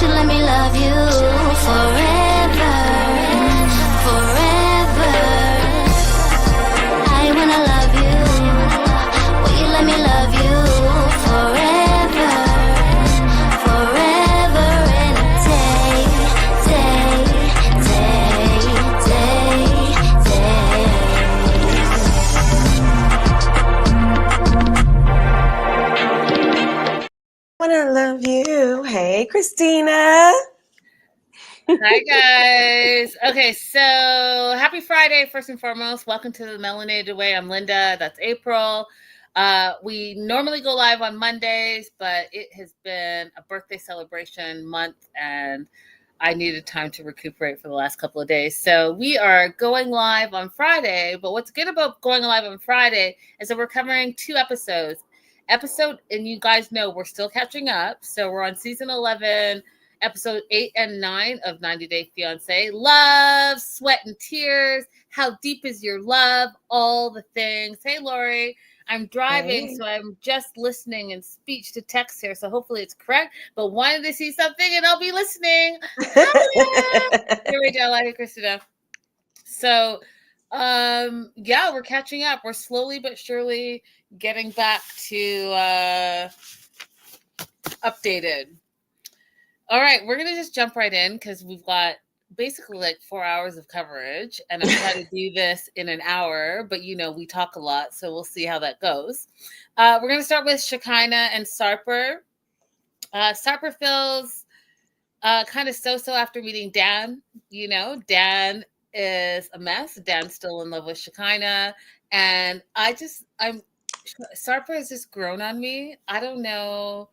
should let me love you forever, forever. I wanna love you. Will you let me love you forever, forever and a day, day, day, day, day. Wanna love you. Hey, Christina. Hi, guys. Okay, so happy Friday, first and foremost. Welcome to the Melanated Way. I'm Linda. That's April. We normally go live on Mondays, but it has been a birthday celebration month, and I needed time to recuperate for the last couple of days. So we are going live on Friday, but what's good about going live on Friday is that we're covering 2 episodes. And you guys know we're still catching up. So we're on season 11, episode 8 and 9 of 90 Day Fiance. Love, sweat, and tears. How deep is your love? All the things. Hey, Lori. I'm driving, so I'm just listening in speech to text here. So hopefully it's correct. But wanted to see something, and I'll be listening. Here we go. Like Christina. So, yeah, we're catching up. We're slowly but surely getting back to updated. All right, we're gonna just jump right in because we've got basically like 4 hours of coverage, and I'm trying to do this in an hour. But we talk a lot, so we'll see how that goes. We're gonna start with Shekinah and Sarper. Sarper feels kind of so after meeting Dan. Dan is a mess. Dan's still in love with Shekinah, and Sarper has just grown on me. I don't know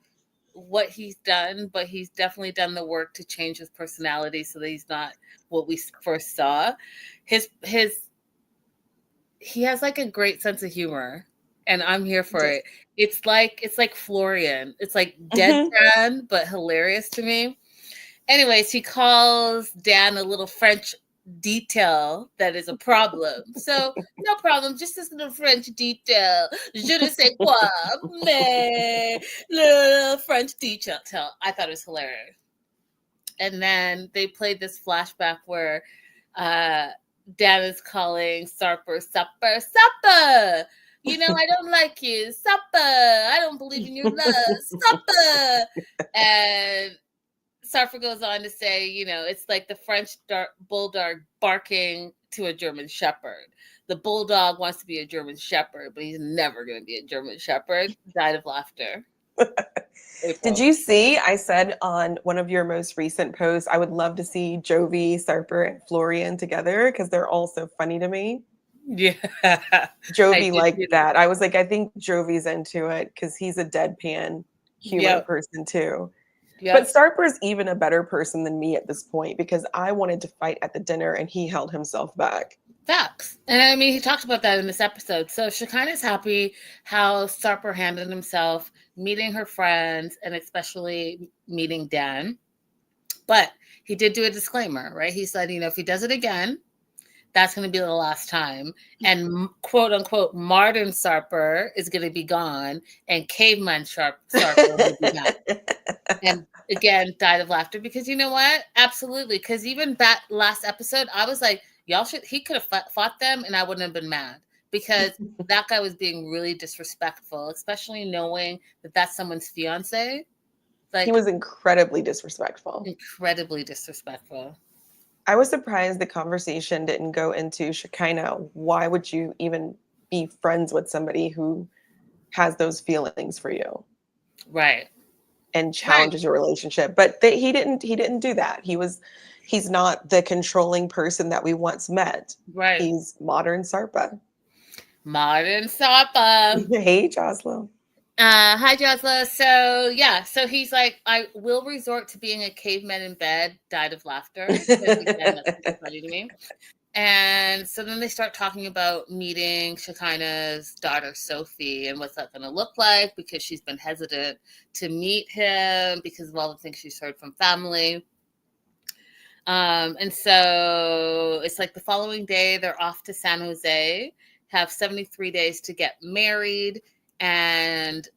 what he's done, but he's definitely done the work to change his personality so that he's not what we first saw. He has like a great sense of humor, and I'm here for it. It's like Florian. It's like deadpan, but hilarious to me. Anyways, he calls Dan a little French detail that is a problem. So, no problem, just this little French detail. Je ne sais quoi, mais little French detail. I thought it was hilarious. And then they played this flashback where Dan is calling Sarper, supper, supper. I don't like you. Supper. I don't believe in your love. Supper. And Sarper goes on to say, it's like the French bulldog barking to a German shepherd. The bulldog wants to be a German shepherd, but he's never going to be a German shepherd. Died of laughter. Did you see, I said on one of your most recent posts, I would love to see Jovi, Sarper, and Florian together because they're all so funny to me. Yeah. Jovi liked that. I was like, I think Jovi's into it because he's a deadpan humor person too. Yep. But Sarper's even a better person than me at this point because I wanted to fight at the dinner and he held himself back. Facts. And I mean, he talked about that in this episode. So Shekinah's happy how Sarper handled himself, meeting her friends, and especially meeting Dan. But he did do a disclaimer, right? He said, if he does it again, that's going to be the last time. And quote unquote, modern Sarper is going to be gone and caveman Sarper will be back. And again, died of laughter because you know what? Absolutely. Because even that last episode, I was like, he could have fought them and I wouldn't have been mad because that guy was being really disrespectful, especially knowing that that's someone's fiance. Like, he was incredibly disrespectful. Incredibly disrespectful. I was surprised the conversation didn't go into Shekinah. Why would you even be friends with somebody who has those feelings for you? Right. And challenges your relationship. But he didn't do that. He's not the controlling person that we once met. Right. He's modern Sarpa. Modern Sarpa. Hey, Jocelyn. Hi, Jocelyn. So he's like, I will resort to being a caveman in bed, died of laughter. Again, that's funny to me. And so then they start talking about meeting Shekinah's daughter, Sophie, and what's that going to look like because she's been hesitant to meet him because of all the things she's heard from family. And so it's like the following day, they're off to San Jose, have 73 days to get married. And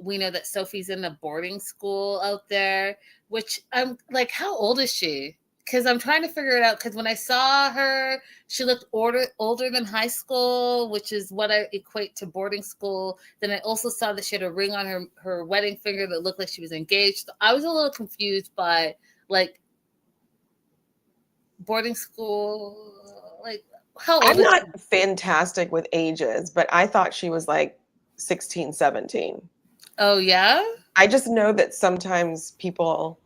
we know that Sophie's in a boarding school out there, which I'm like, how old is she? Because I'm trying to figure it out. Because when I saw her, she looked older than high school, which is what I equate to boarding school. Then I also saw that she had a ring on her wedding finger that looked like she was engaged. So I was a little confused by like boarding school, like how old I'm is not she? fantastic with ages, but I thought she was like 16, 17. Oh yeah? I just know that sometimes people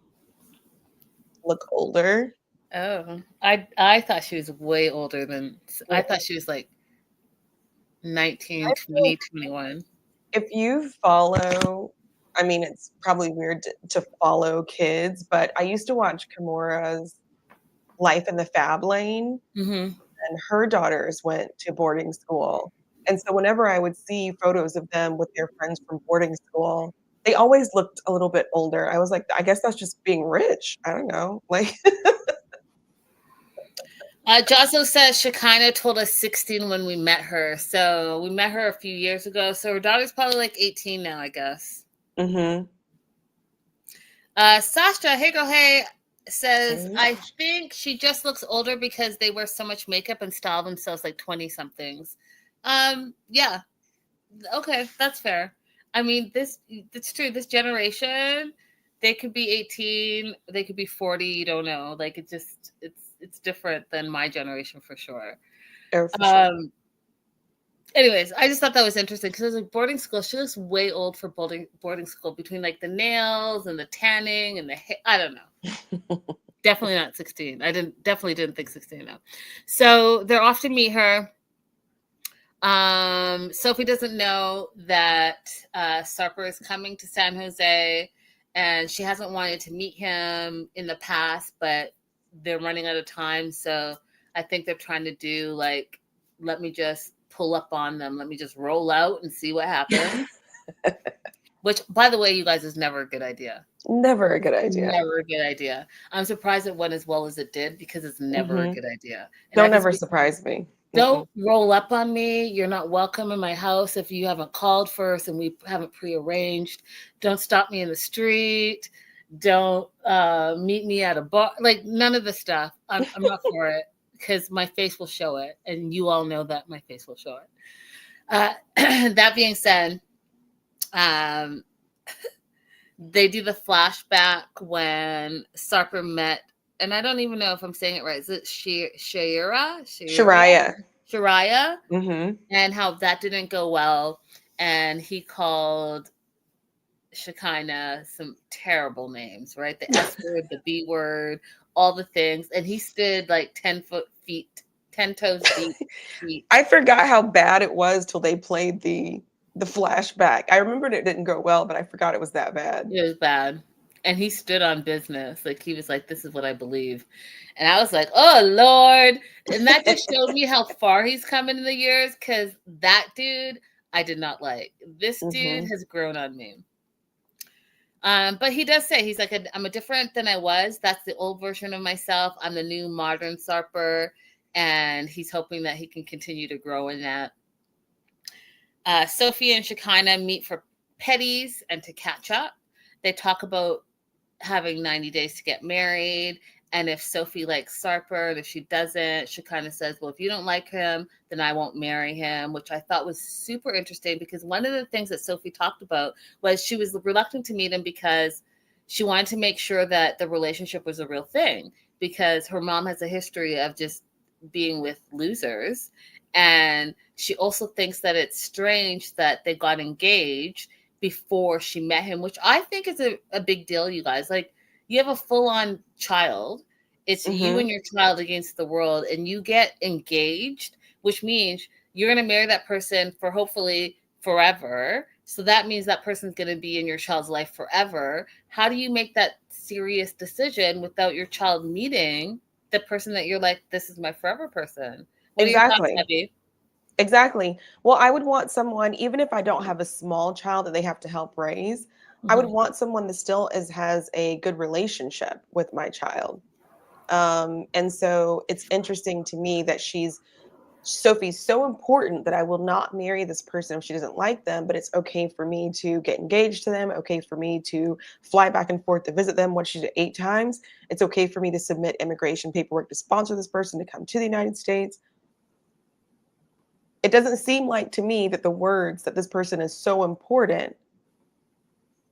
look older. Oh, I thought she was way older than, I thought she was like 19, I feel 20, 21. if you follow, I mean, it's probably weird to follow kids, but I used to watch Kimura's Life in the Fab Lane, Mm-hmm. and her daughters went to boarding school. And so whenever I would see photos of them with their friends from boarding school, they always looked a little bit older. I was like, I guess that's just being rich. I don't know. Like, Jocelyn says Shekinah told us 16 when we met her. So we met her a few years ago. So her daughter's probably like 18 now, I guess. mm-hmm. Sasha, hey girl, hey, says, Hey. I think she just looks older because they wear so much makeup and style themselves like 20 somethings. Yeah. Okay, that's fair. I mean, it's true. This generation, they could be 18, they could be 40, you don't know. Like it's different than my generation for sure. Oh, for sure. Anyways, I just thought that was interesting because it was like boarding school. She looks way old for boarding school between like the nails and the tanning and the hair. I don't know. Definitely not 16. Definitely didn't think 16 now. So they're off to meet her. Sophie doesn't know that Sarper is coming to San Jose, and she hasn't wanted to meet him in the past, but they're running out of time. So I think they're trying to do like, let me just pull up on them. Let me just roll out and see what happens. Which, by the way, you guys, is never a good idea. Never a good idea. Never a good idea. I'm surprised it went as well as it did because it's never a good idea. And Don't ever surprise me. Don't roll up on me. You're not welcome in my house if you haven't called first and we haven't prearranged. Don't stop me in the street. Don't meet me at a bar. Like none of the stuff. I'm not for it because my face will show it. And you all know that my face will show it. That being said, they do the flashback when Sarper met, and I don't even know if I'm saying it right. Is it Shariah? Mm-hmm. And how that didn't go well. And he called Shekinah some terrible names, right? The S word, the B word, all the things. And he stood like 10 toes deep. I forgot how bad it was till they played the flashback. I remembered it didn't go well, but I forgot it was that bad. It was bad. And he stood on business. Like he was like, this is what I believe. And I was like, oh Lord. And that just showed me how far he's come in the years, because that dude I did not like. This dude has grown on me. But he does say, he's like, I'm a different than I was. That's the old version of myself. I'm the new modern Sarper. And he's hoping that he can continue to grow in that. Sophie and Shekinah meet for petties and to catch up. They talk about having 90 days to get married. And if Sophie likes Sarper, and if she doesn't, Shekinah says, well, if you don't like him, then I won't marry him, which I thought was super interesting, because one of the things that Sophie talked about was she was reluctant to meet him because she wanted to make sure that the relationship was a real thing, because her mom has a history of just being with losers. And she also thinks that it's strange that they got engaged before she met him, which I think is a big deal, you guys. Like, you have a full-on child. It's you and your child against the world, and you get engaged, which means you're going to marry that person for hopefully forever. So that means that person's going to be in your child's life forever. How do you make that serious decision without your child meeting the person that you're like, this is my forever person? What are your thoughts, Abby? Exactly. Well, I would want someone, even if I don't have a small child that they have to help raise, I would want someone that still has a good relationship with my child. And so it's interesting to me that she's Sophie's so important that I will not marry this person if she doesn't like them, but it's okay for me to get engaged to them, okay for me to fly back and forth to visit them, what she did 8 times. It's okay for me to submit immigration paperwork to sponsor this person to come to the United States. It doesn't seem like to me that the words that this person is so important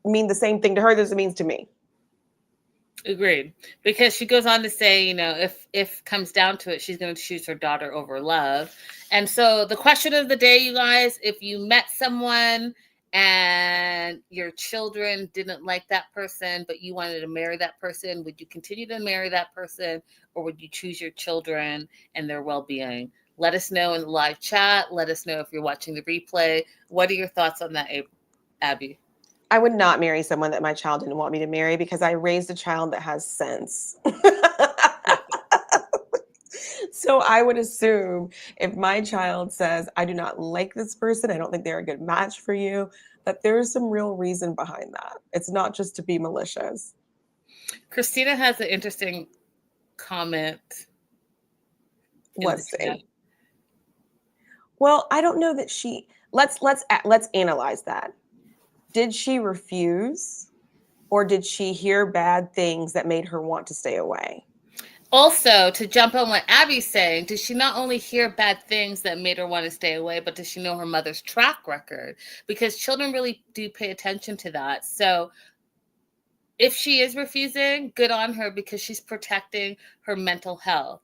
mean the same thing to her as it means to me. Agreed. Because she goes on to say, if comes down to it, she's going to choose her daughter over love. And so the question of the day, you guys, if you met someone and your children didn't like that person, but you wanted to marry that person, would you continue to marry that person, or would you choose your children and their well-being? Let us know in the live chat. Let us know if you're watching the replay. What are your thoughts on that, Abby? I would not marry someone that my child didn't want me to marry because I raised a child that has sense. So I would assume if my child says, I do not like this person, I don't think they're a good match for you, that there's some real reason behind that. It's not just to be malicious. Christina has an interesting comment. Let's see. Well, I don't know that she, let's analyze that. Did she refuse, or did she hear bad things that made her want to stay away? Also, to jump on what Abby's saying, did she not only hear bad things that made her want to stay away, but does she know her mother's track record? Because children really do pay attention to that. So if she is refusing, good on her, because she's protecting her mental health.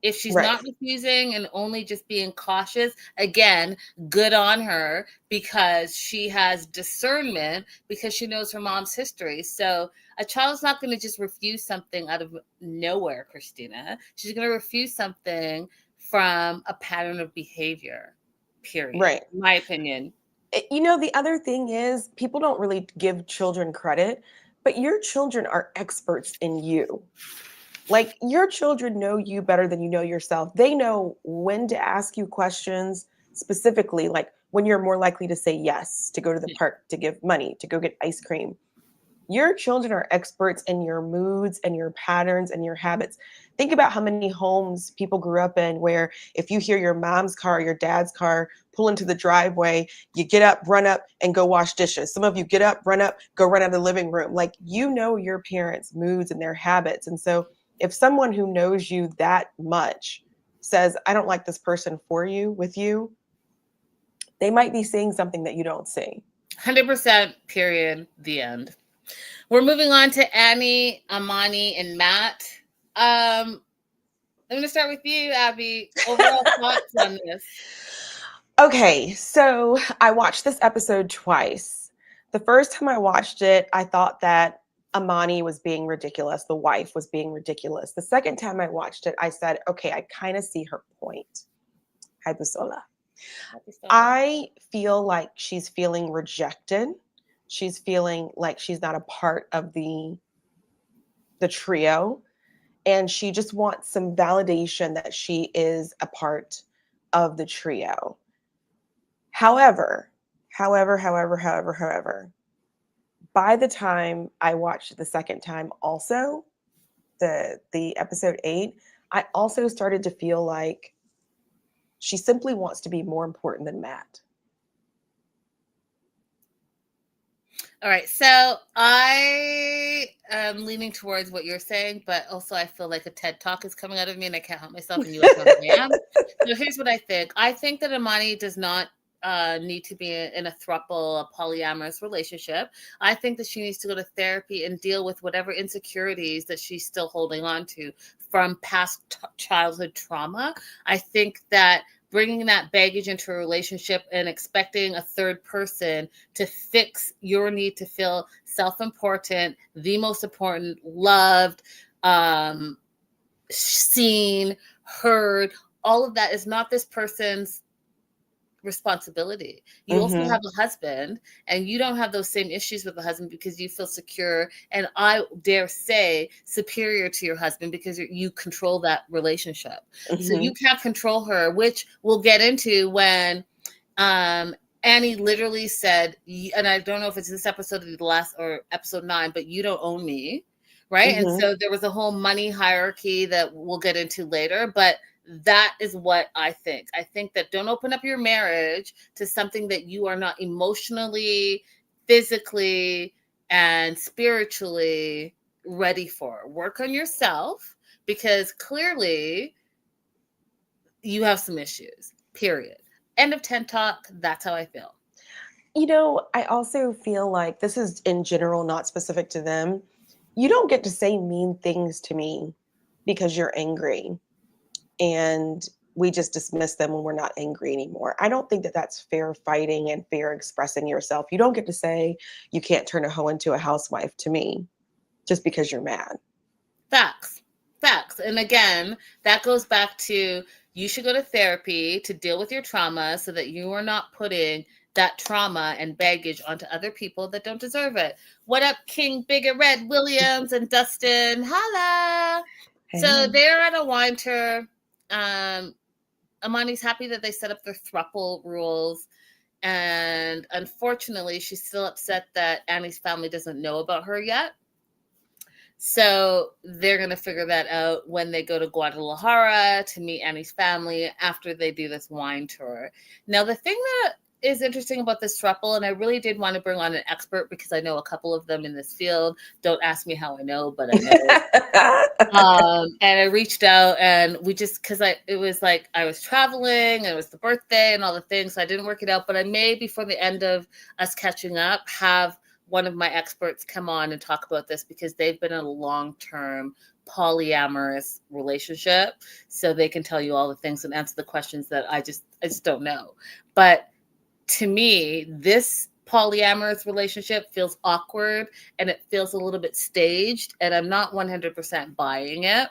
If she's not refusing and only just being cautious, again, good on her, because she has discernment, because she knows her mom's history. So a child's not going to just refuse something out of nowhere, Christina. She's going to refuse something from a pattern of behavior, period. Right. In my opinion. The other thing is, people don't really give children credit, but your children are experts in you. Like, your children know you better than you know yourself. They know when to ask you questions, specifically, like when you're more likely to say yes, to go to the park, to give money, to go get ice cream. Your children are experts in your moods and your patterns and your habits. Think about how many homes people grew up in where if you hear your mom's car or your dad's car pull into the driveway, you get up, run up, and go wash dishes. Some of you get up, run out of the living room. Like, your parents' moods and their habits. And so if someone who knows you that much says, I don't like this person with you, they might be seeing something that you don't see. 100%, period, the end. We're moving on to Annie, Amani, and Matt. I'm going to start with you, Abby. Overall thoughts on this? Okay, so I watched this episode twice. The first time I watched it, I thought that Amani was being ridiculous. The wife was being ridiculous. The second time I watched it, I said, okay, I kind of see her point. Hi, Busola. I feel like she's feeling rejected. She's feeling like she's not a part of the trio. And she just wants some validation that she is a part of the trio. However, by the time I watched it the second time, also the episode 8, I also started to feel like she simply wants to be more important than Matt. All right, so I am leaning towards what you're saying, but also I feel like a TED Talk is coming out of me, and I can't help myself, and you know who I am. So here's what I think. I think that Amani does not need to be in a throuple, a polyamorous relationship. I think that she needs to go to therapy and deal with whatever insecurities that she's still holding on to from past childhood trauma. I think that bringing that baggage into a relationship and expecting a third person to fix your need to feel self-important, the most important, loved, seen, heard, all of that is not this person's responsibility. You also have a husband, and you don't have those same issues with the husband because you feel secure, and I dare say superior to your husband because you control that relationship. So you can't control her, which we'll get into when Annie literally said, and I don't know if it's this episode or the last or episode 9, but you don't own me, right? And so there was a whole money hierarchy that we'll get into later, but That is what I think. I think that don't open up your marriage to something that you are not emotionally, physically, and spiritually ready for. Work on yourself, because clearly you have some issues, period. End of 10 talk. That's how I feel. You know, I also feel like this is in general, not specific to them. You don't get to say mean things to me because you're angry and we just dismiss them when we're not angry anymore. I don't think that that's fair fighting and fair expressing yourself. You don't get to say you can't turn a hoe into a housewife to me just because you're mad. Facts. Facts. And again, that goes back to you should go to therapy to deal with your trauma so that you are not putting that trauma and baggage onto other people that don't deserve it. What up, King Big and Red Williams and Dustin? Holla. Hey. So they're at a wine tour. Amani's happy that they set up their throuple rules. And unfortunately, she's still upset that Annie's family doesn't know about her yet. So they're going to figure that out when they go to Guadalajara to meet Annie's family after they do this wine tour. Now, the thing that is interesting about this throuple, and I really did want to bring on an expert because I know a couple of them in this field. Don't ask me how I know, but I know. And I reached out, and we just, because it was like I was traveling, and it was the birthday and all the things, so I didn't work it out. But I may, before the end of us catching up, have one of my experts come on and talk about this because they've been in a long-term polyamorous relationship, so they can tell you all the things and answer the questions that I just don't know. But to me, this polyamorous relationship feels awkward and it feels a little bit staged, and I'm not 100% buying it.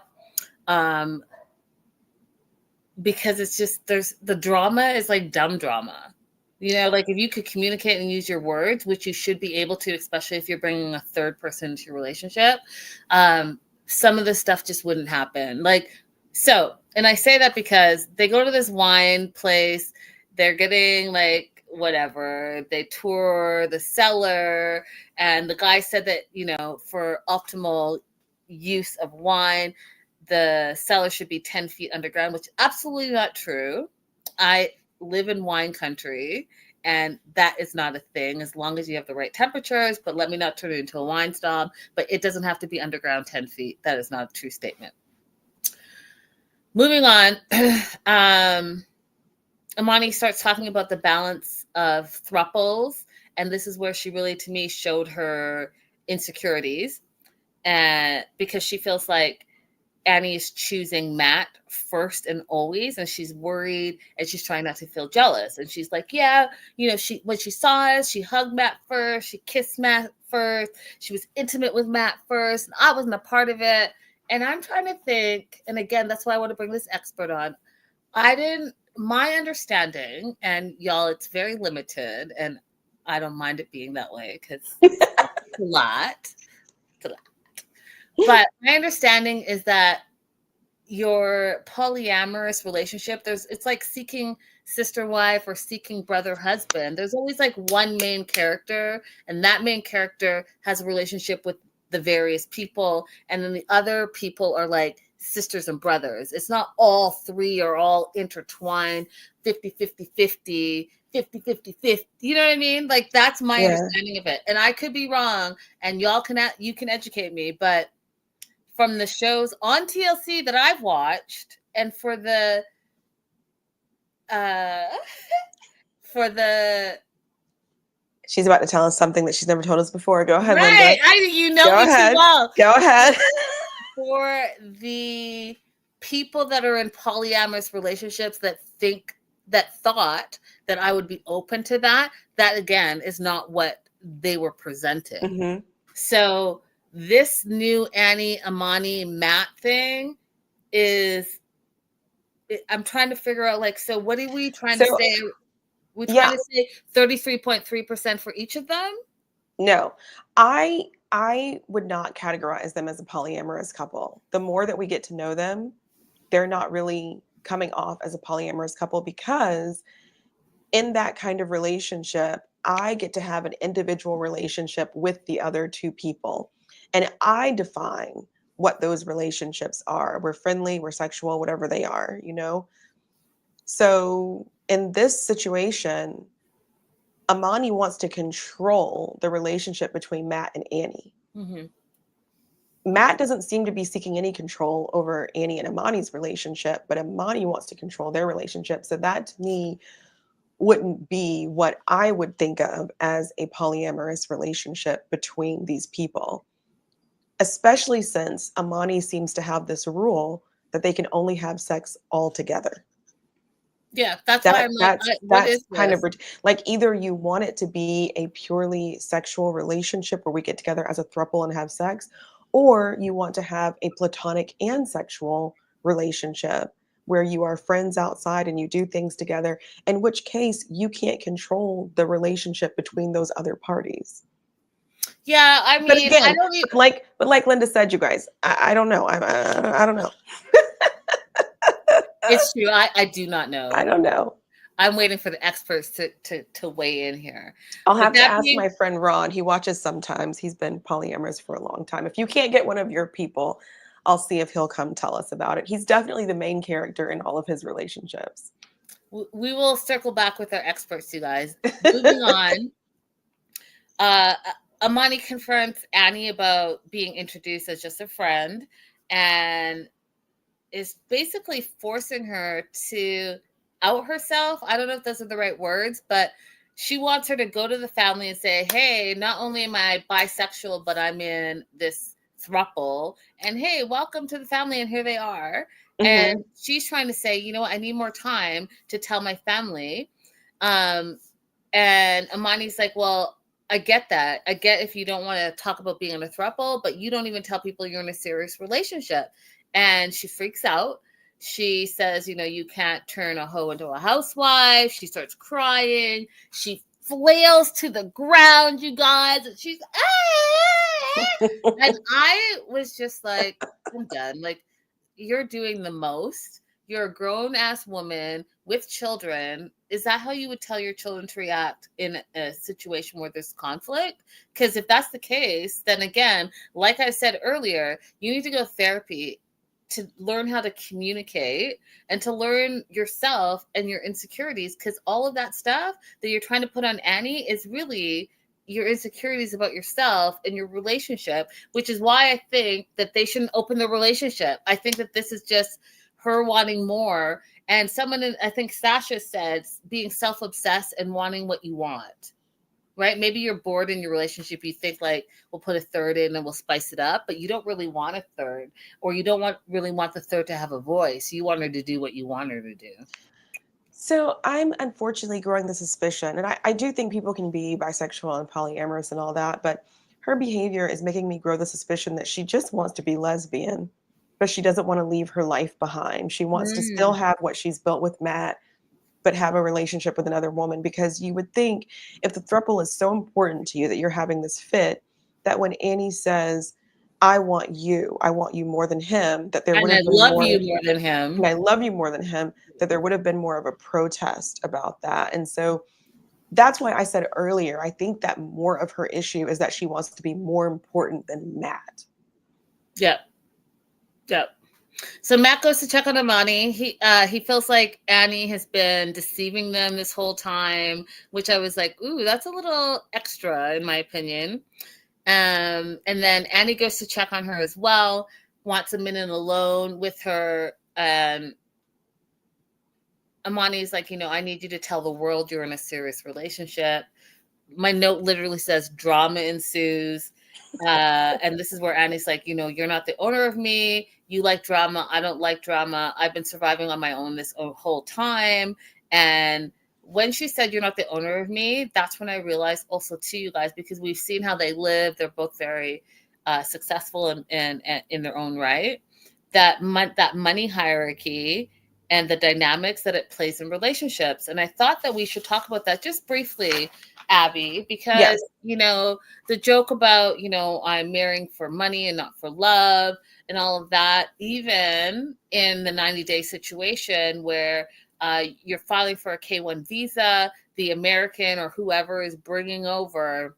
Because it's just, the drama is like dumb drama. You know, like if you could communicate and use your words, which you should be able to, especially if you're bringing a third person into your relationship, some of this stuff just wouldn't happen. Like, so, and I say that because they go to this wine place, they're getting like whatever, they tour the cellar, and the guy said that, you know, for optimal use of wine, the cellar should be 10 feet underground, which is absolutely not true. I live in wine country, and that is not a thing as long as you have the right temperatures. But let me not turn it into a wine snob, but it doesn't have to be underground 10 feet. That is not a true statement. Moving on. Amani starts talking about the balance of thruples, and this is where she really, to me, showed her insecurities, and because she feels like Annie is choosing Matt first and always, and she's worried and she's trying not to feel jealous. And she's like, yeah, you know, when she saw us, she hugged Matt first, she kissed Matt first, she was intimate with Matt first, and I wasn't a part of it. And I'm trying to think, and again, that's why I want to bring this expert on. My understanding, and y'all, it's very limited, and I don't mind it being that way because it's a lot. But my understanding is that your polyamorous relationship, it's like seeking sister wife or seeking brother husband. There's always like one main character, and that main character has a relationship with the various people, and then the other people are like sisters and brothers. It's not all three are all intertwined 50-50-50, 50-50-50. You know what I mean? Like that's my understanding of it. And I could be wrong, and you can educate me, but from the shows on TLC that I've watched, and for the she's about to tell us something that she's never told us before. Go ahead, right, Linda. You know me too well. Go ahead. For the people that are in polyamorous relationships that thought that I would be open to that again is not what they were presenting. Mm-hmm. So this new Annie, Amani, Matt thing I'm trying to figure out, like, so what are we trying to say? We're trying to say 33.3% for each of them? No, I would not categorize them as a polyamorous couple. The more that we get to know them, they're not really coming off as a polyamorous couple, because in that kind of relationship, I get to have an individual relationship with the other two people. And I define what those relationships are. We're friendly, we're sexual, whatever they are, you know? So in this situation, Amani wants to control the relationship between Matt and Annie. Mm-hmm. Matt doesn't seem to be seeking any control over Annie and Amani's relationship, but Amani wants to control their relationship. So that to me wouldn't be what I would think of as a polyamorous relationship between these people, especially since Amani seems to have this rule that they can only have sex all together. Yeah, that's why I'm like, what That's is kind this? of like either you want it to be a purely sexual relationship where we get together as a throuple and have sex, or you want to have a platonic and sexual relationship where you are friends outside and you do things together, in which case you can't control the relationship between those other parties. Yeah, I But mean, I again, don't even, but like Linda said, you guys, I don't know. I don't know. it's true. I do not know. I don't know. I'm waiting for the experts to weigh in here. I'll But have to that ask being, my friend Ron. He watches sometimes. He's been polyamorous for a long time. If you can't get one of your people, I'll see if he'll come tell us about it. He's definitely the main character in all of his relationships. we will circle back with our experts, you guys. Moving on. Uh, Amani confronts Annie about being introduced as just a friend and is basically forcing her to out herself. I don't know if those are the right words, but she wants her to go to the family and say, hey, not only am I bisexual, but I'm in this throuple. And hey, welcome to the family. And here they are. Mm-hmm. And she's trying to say, you know, I need more time to tell my family. And Amani's like, well, I get that. I get if you don't want to talk about being in a throuple, but you don't even tell people you're in a serious relationship. And she freaks out. She says, you know, you can't turn a hoe into a housewife. She starts crying. She flails to the ground, you guys. And she's, ah! And I was just like, I'm done. Like, you're doing the most. You're a grown ass woman with children. Is that how you would tell your children to react in a situation where there's conflict? Because if that's the case, then again, like I said earlier, you need to go to therapy to learn how to communicate and to learn yourself and your insecurities, because all of that stuff that you're trying to put on Annie is really your insecurities about yourself and your relationship, which is why I think that they shouldn't open the relationship. I think that this is just her wanting more. And someone, I think Sasha said, being self-obsessed and wanting what you want. Right? Maybe you're bored in your relationship. You think like, we'll put a third in and we'll spice it up, but you don't really want a third, or you don't really want the third to have a voice. You want her to do what you want her to do. So I'm unfortunately growing the suspicion, and I do think people can be bisexual and polyamorous and all that, but her behavior is making me grow the suspicion that she just wants to be lesbian, but she doesn't want to leave her life behind. She wants to still have what she's built with Matt, but have a relationship with another woman, because you would think if the throuple is so important to you that you're having this fit, that when Annie says, I want you more than him, that there would And I have been love more, you more than and him. I love you more than him, that there would have been more of a protest about that. And so that's why I said earlier, I think that more of her issue is that she wants to be more important than Matt. Yep. Yep. So Matt goes to check on Amani. He feels like Annie has been deceiving them this whole time, which I was like, ooh, that's a little extra in my opinion. And then Annie goes to check on her as well, wants a minute alone with her. Amani's like, you know, I need you to tell the world you're in a serious relationship. My note literally says drama ensues. And this is where Annie's like, you know, you're not the owner of me. You like drama. I don't like drama. I've been surviving on my own this whole time. And when she said, you're not the owner of me, that's when I realized also too, you guys, because we've seen how they live. They're both very successful in their own right. That money hierarchy and the dynamics that it plays in relationships. And I thought that we should talk about that just briefly, Abby, because, Yes. you know, the joke about, you know, I'm marrying for money and not for love and all of that, even in the 90-day situation where you're filing for a K-1 visa, the American or whoever is bringing over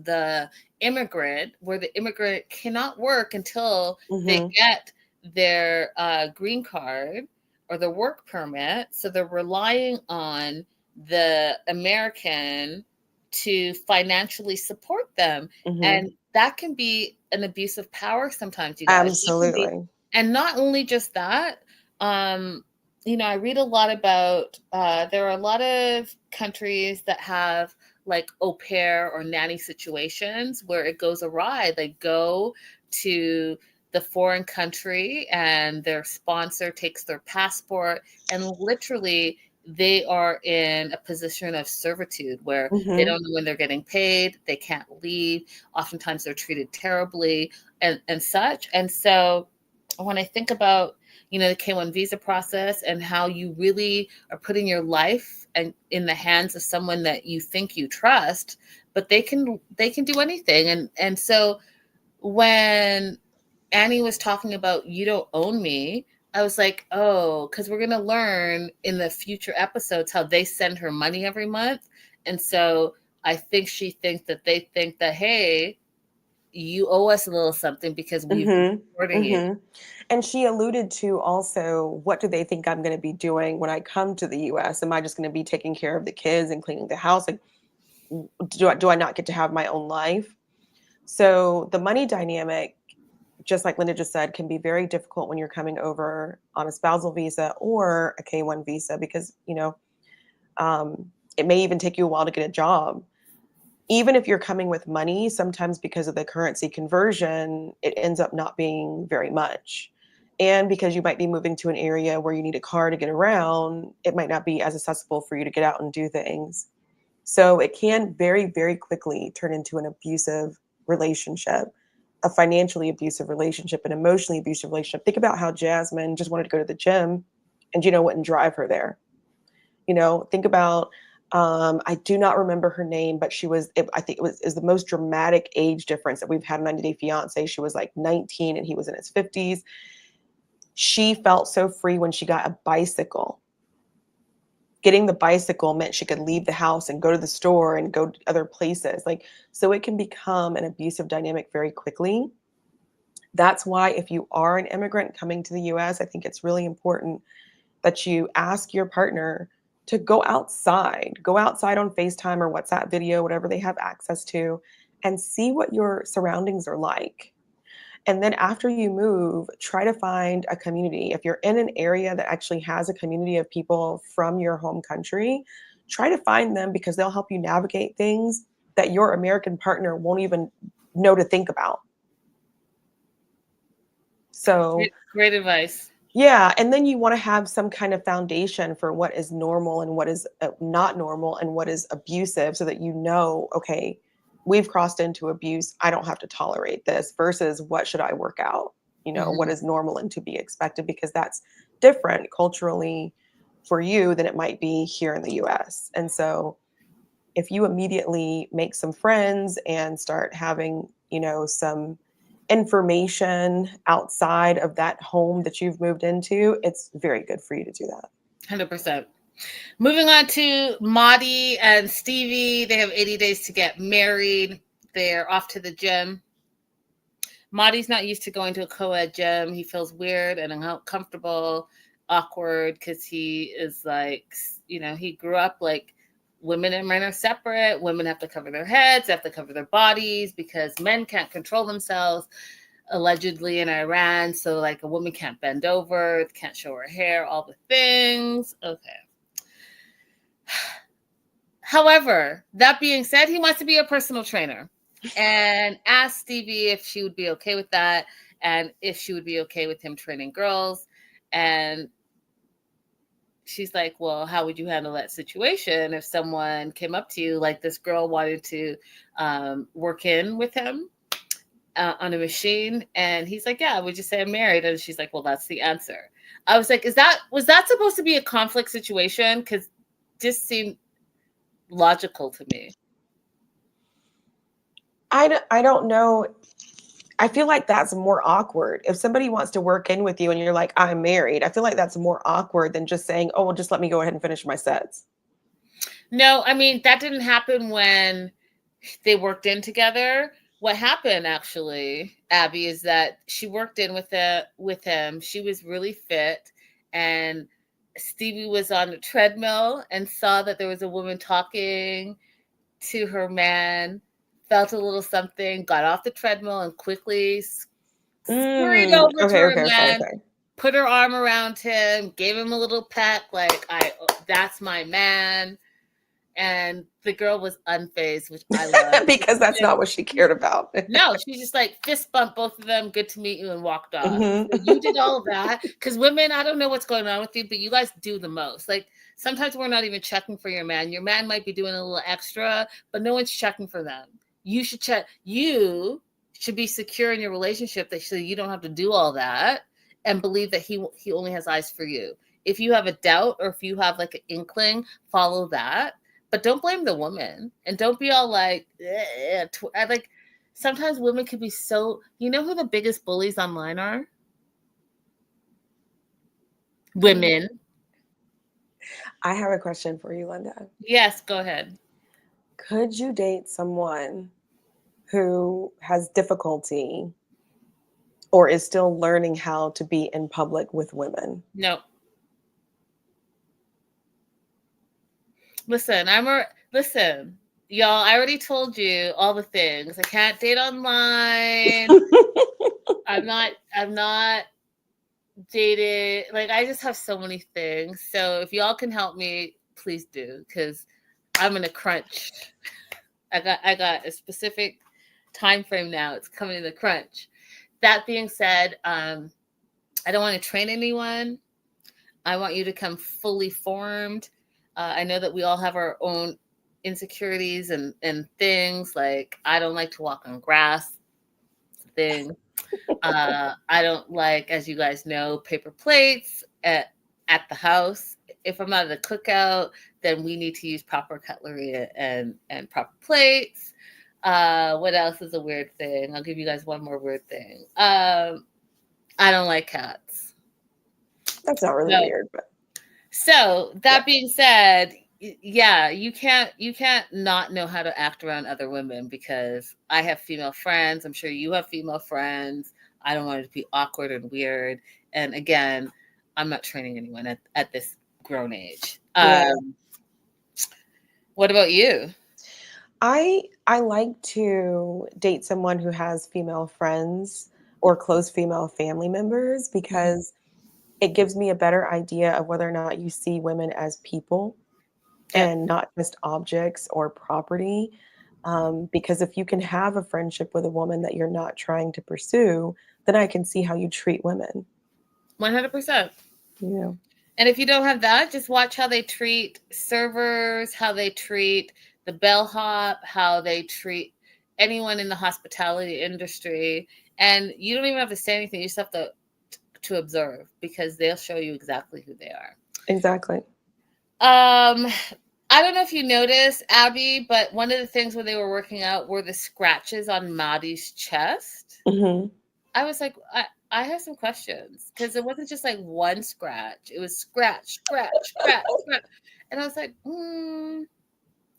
the immigrant, where the immigrant cannot work until they get their green card or the work permit. So they're relying on the American to financially support them. And that can be an abuse of power sometimes, you guys. Absolutely. And not only just that, you know, I read a lot about, there are a lot of countries that have like au pair or nanny situations where it goes awry. They go to the foreign country and their sponsor takes their passport, and literally they are in a position of servitude where they don't know when they're getting paid, they can't leave, oftentimes they're treated terribly and such. And so when I think about, you know, the K-1 visa process and how you really are putting your life and in the hands of someone that you think you trust, but they can do anything. And so when Annie was talking about you don't own me, I was like, oh, because we're going to learn in the future episodes how they send her money every month. And so I think she thinks that they think that, hey, you owe us a little something because we've been supporting you. And she alluded to also, what do they think I'm going to be doing when I come to the US? Am I just going to be taking care of the kids and cleaning the house? Like, do I not get to have my own life? So the money dynamic, just like Linda just said, can be very difficult when you're coming over on a spousal visa or a K-1 visa, because, you know, it may even take you a while to get a job. Even if you're coming with money, sometimes because of the currency conversion, it ends up not being very much. And because you might be moving to an area where you need a car to get around, it might not be as accessible for you to get out and do things. So it can very, very quickly turn into an abusive relationship, a financially abusive relationship, an emotionally abusive relationship. Think about how Jasmine just wanted to go to the gym and Gino wouldn't drive her there. You know, think about, I do not remember her name, but I think it was the most dramatic age difference that we've had in 90 Day Fiance. She was like 19 and he was in his 50s. She felt so free when she got a bicycle. Getting the bicycle meant she could leave the house and go to the store and go to other places. Like, so it can become an abusive dynamic very quickly. That's why if you are an immigrant coming to the US, I think it's really important that you ask your partner to go outside on FaceTime or WhatsApp video, whatever they have access to, and see what your surroundings are like. And then after you move, try to find a community. If you're in an area that actually has a community of people from your home country, try to find them, because they'll help you navigate things that your American partner won't even know to think about. So great advice. Yeah. And then you want to have some kind of foundation for what is normal and what is not normal and what is abusive, so that you know, okay, we've crossed into abuse. I don't have to tolerate this, versus what should I work out? You know, what is normal and to be expected, because that's different culturally for you than it might be here in the US. And so if you immediately make some friends and start having, you know, some information outside of that home that you've moved into, it's very good for you to do that. 100%. Moving on to Maudie and Stevie. They have 80 days to get married. They're off to the gym. Maudie's not used to going to a co-ed gym. He feels weird and uncomfortable, awkward, because he is like, you know, he grew up like women and men are separate. Women have to cover their heads, they have to cover their bodies, because men can't control themselves, allegedly in Iran. So like a woman can't bend over, can't show her hair, all the things. Okay. However, that being said, he wants to be a personal trainer and asked Stevie if she would be okay with that, and if she would be okay with him training girls. And she's like, well, how would you handle that situation if someone came up to you, like this girl wanted to work in with him on a machine? And he's like, yeah, would you say I'm married? And she's like, well, that's the answer. I was like, was that supposed to be a conflict situation? Because this seemed logical to me. I don't know. I feel like that's more awkward. If somebody wants to work in with you and you're like, I'm married, I feel like that's more awkward than just saying, oh, well, just let me go ahead and finish my sets. No, I mean, that didn't happen when they worked in together. what happened actually, Abby, is that she worked in with him. She was really fit, and Stevie was on the treadmill and saw that there was a woman talking to her man, felt a little something, got off the treadmill, and quickly scurried over to her man, put her arm around him, gave him a little peck, like, that's my man. And the girl was unfazed, which I love. Because that's not what she cared about. No, she just like fist bumped both of them, good to meet you, and walked off. So you did all of that. Because women, I don't know what's going on with you, but you guys do the most. Like, sometimes we're not even checking for your man. Your man might be doing a little extra, but no one's checking for them. You should check. You should be secure in your relationship so you don't have to do all that, and believe that he only has eyes for you. If you have a doubt, or if you have like an inkling, follow that. But don't blame the woman, and don't be all like, like, sometimes women can be so, you know who the biggest bullies online are? Women. I have a question for you, Linda. Yes, go ahead. Could you date someone who has difficulty or is still learning how to be in public with women? No. Listen, y'all, I already told you all the things. I can't date online. I'm not dated. Like, I just have so many things. So if y'all can help me, please do, because I'm in a crunch. I got a specific time frame now. It's coming in the crunch. That being said, I don't want to train anyone. I want you to come fully formed. I know that we all have our own insecurities and things. Like, I don't like to walk on grass. Thing. I don't like, as you guys know, paper plates at the house. If I'm at the cookout, then we need to use proper cutlery and proper plates. What else is a weird thing? I'll give you guys one more weird thing. I don't like cats. That's not really weird, but. So that being said, yeah, you can't not know how to act around other women, because I have female friends. I'm sure you have female friends. I don't want it to be awkward and weird. And again, I'm not training anyone at this grown age. What about you? I like to date someone who has female friends or close female family members, because it gives me a better idea of whether or not you see women as people and not just objects or property. Because if you can have a friendship with a woman that you're not trying to pursue, then I can see how you treat women. 100%. Yeah. And if you don't have that, just watch how they treat servers, how they treat the bellhop, how they treat anyone in the hospitality industry. And you don't even have to say anything. You just have to observe, because they'll show you exactly who they are. Exactly. I don't know if you noticed, Abby, but one of the things when they were working out were the scratches on Maddie's chest. Mm-hmm. I was like, I have some questions, because it wasn't just like one scratch. It was scratch, scratch, scratch, scratch. And I was like,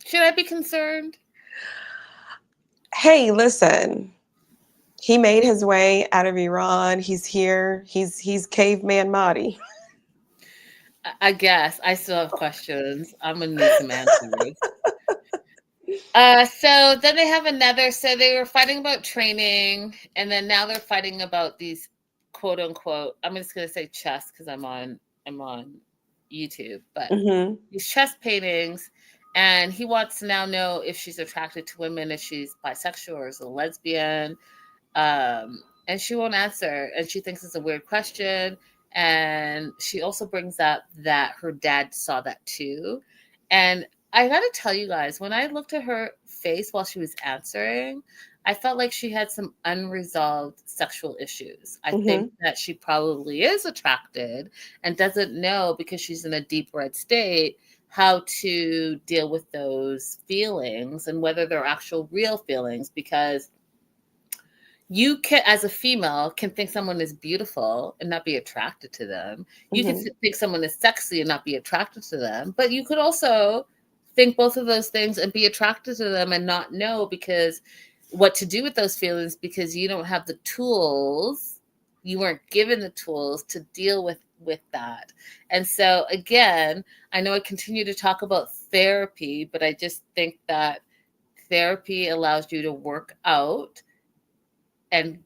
should I be concerned? Hey, listen. He made his way out of Iran. He's here. He's caveman Mahdi. I guess I still have questions. I'm gonna need some answers. So then they have another. So they were fighting about training, and then now they're fighting about these quote unquote. I'm just gonna say chess because I'm on YouTube, but these chess paintings, and he wants to now know if she's attracted to women, if she's bisexual or is a lesbian. And she won't answer, and she thinks it's a weird question. And she also brings up that her dad saw that too. And I gotta tell you guys, when I looked at her face while she was answering, I felt like she had some unresolved sexual issues. I think that she probably is attracted and doesn't know, because she's in a deep red state, how to deal with those feelings and whether they're actual real feelings, because you can, as a female, can think someone is beautiful and not be attracted to them. You can think someone is sexy and not be attracted to them. But you could also think both of those things and be attracted to them and not know, because what to do with those feelings because you don't have the tools. You weren't given the tools to deal with that. And so again, I know I continue to talk about therapy, but I just think that therapy allows you to work out and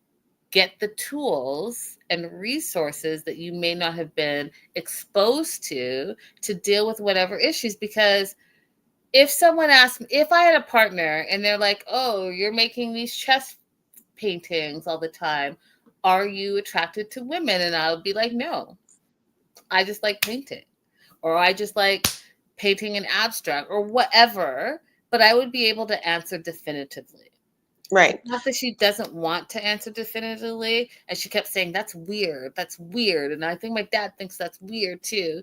get the tools and resources that you may not have been exposed to deal with whatever issues. Because if someone asked me, if I had a partner and they're like, oh, you're making these chest paintings all the time, are you attracted to women? And I would be like, no, I just like painting, or I just like painting an abstract or whatever, but I would be able to answer definitively. Right. Not that she doesn't want to answer definitively. And she kept saying, that's weird. That's weird. And I think my dad thinks that's weird too.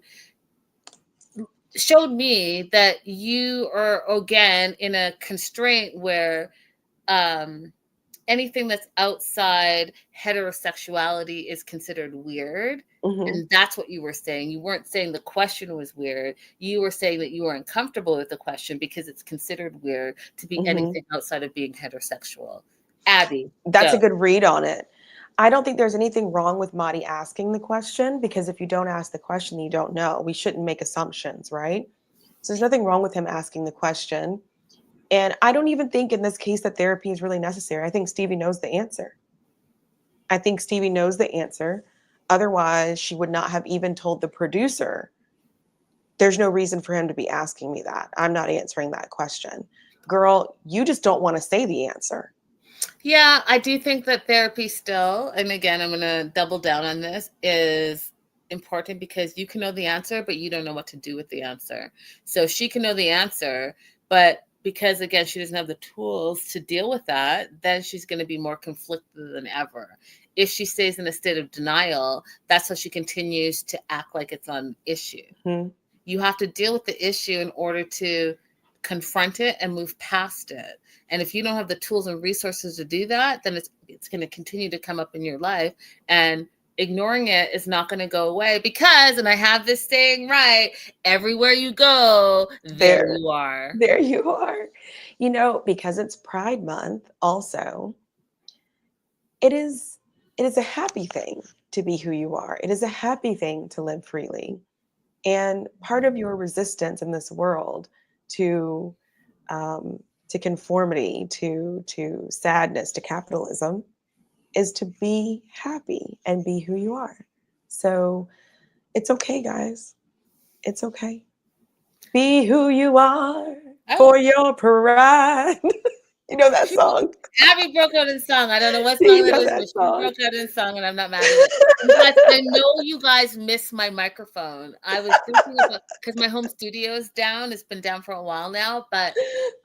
Showed me that you are, again, in a constraint where anything that's outside heterosexuality is considered weird. Mm-hmm. And that's what you were saying. You weren't saying the question was weird. You were saying that you were uncomfortable with the question because it's considered weird to be mm-hmm. anything outside of being heterosexual. Abby. That's a good read on it. I don't think there's anything wrong with Madi asking the question, because if you don't ask the question, you don't know. We shouldn't make assumptions, right? So there's nothing wrong with him asking the question. And I don't even think in this case that therapy is really necessary. I think Stevie knows the answer. Otherwise, she would not have even told the producer, there's no reason for him to be asking me that. I'm not answering that question. Girl, you just don't want to say the answer. Yeah, I do think that therapy still, and again, I'm going to double down on this, is important because you can know the answer, but you don't know what to do with the answer. So she can know the answer, but because, again, she doesn't have the tools to deal with that, then she's going to be more conflicted than ever. If she stays in a state of denial, that's how she continues to act like it's an issue. Mm-hmm. You have to deal with the issue in order to confront it and move past it. And if you don't have the tools and resources to do that, then it's going to continue to come up in your life, and ignoring it is not going to go away because, and I have this saying right, everywhere you go, there you are. There you are. You know, because it's Pride Month also, it is a happy thing to be who you are. It is a happy thing to live freely. And part of your resistance in this world to conformity, to sadness, to capitalism, is to be happy and be who you are. So it's okay, guys. It's okay. Be who you are for your pride. You know that song? Abby broke out in song. I don't know what song it is, but she broke out in song, and I'm not mad at it. I know you guys miss my microphone. I was thinking about, because my home studio is down. It's been down for a while now, but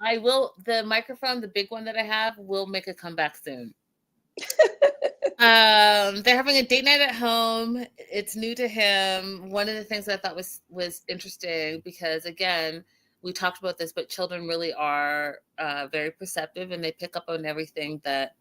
I will. The microphone, the big one that I have, will make a comeback soon. They're having a date night at home. It's new to him. One of the things that I thought was interesting, because again, we talked about this, but children really are very perceptive, and they pick up on everything that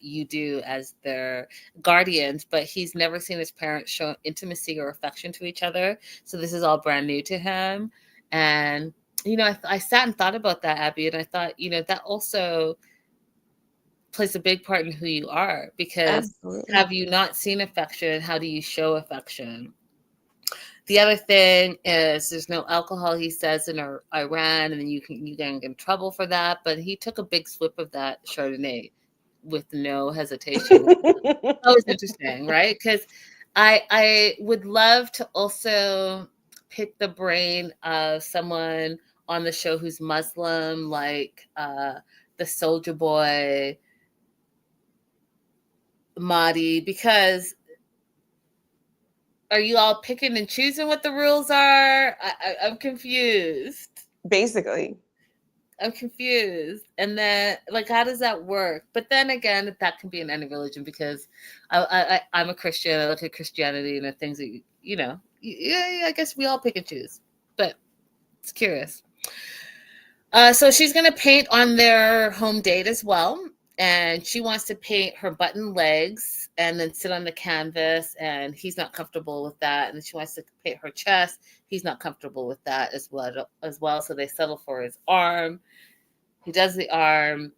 you do as their guardians. But he's never seen his parents show intimacy or affection to each other, so this is all brand new to him. And you know, I sat and thought about that, Abby, and I thought, you know, that also plays a big part in who you are, because Absolutely. Have you not seen affection? How do you show affection? The other thing is there's no alcohol, he says, in Iran, and then you can get in trouble for that. But he took a big sip of that Chardonnay with no hesitation. That was interesting, right? Because I would love to also pick the brain of someone on the show who's Muslim, like the Soldier Boy, Madi, because are you all picking and choosing what the rules are? I'm confused. Basically. I'm confused. And then, like, how does that work? But then again, that can be in any religion, because I'm a Christian. I look at Christianity and the things that, you know, I guess we all pick and choose. But it's curious. So she's going to paint on their home date as well. And she wants to paint her button legs and then sit on the canvas, and he's not comfortable with that. And then she wants to paint her chest. He's not comfortable with that as well. So they settle for his arm. He does the arm.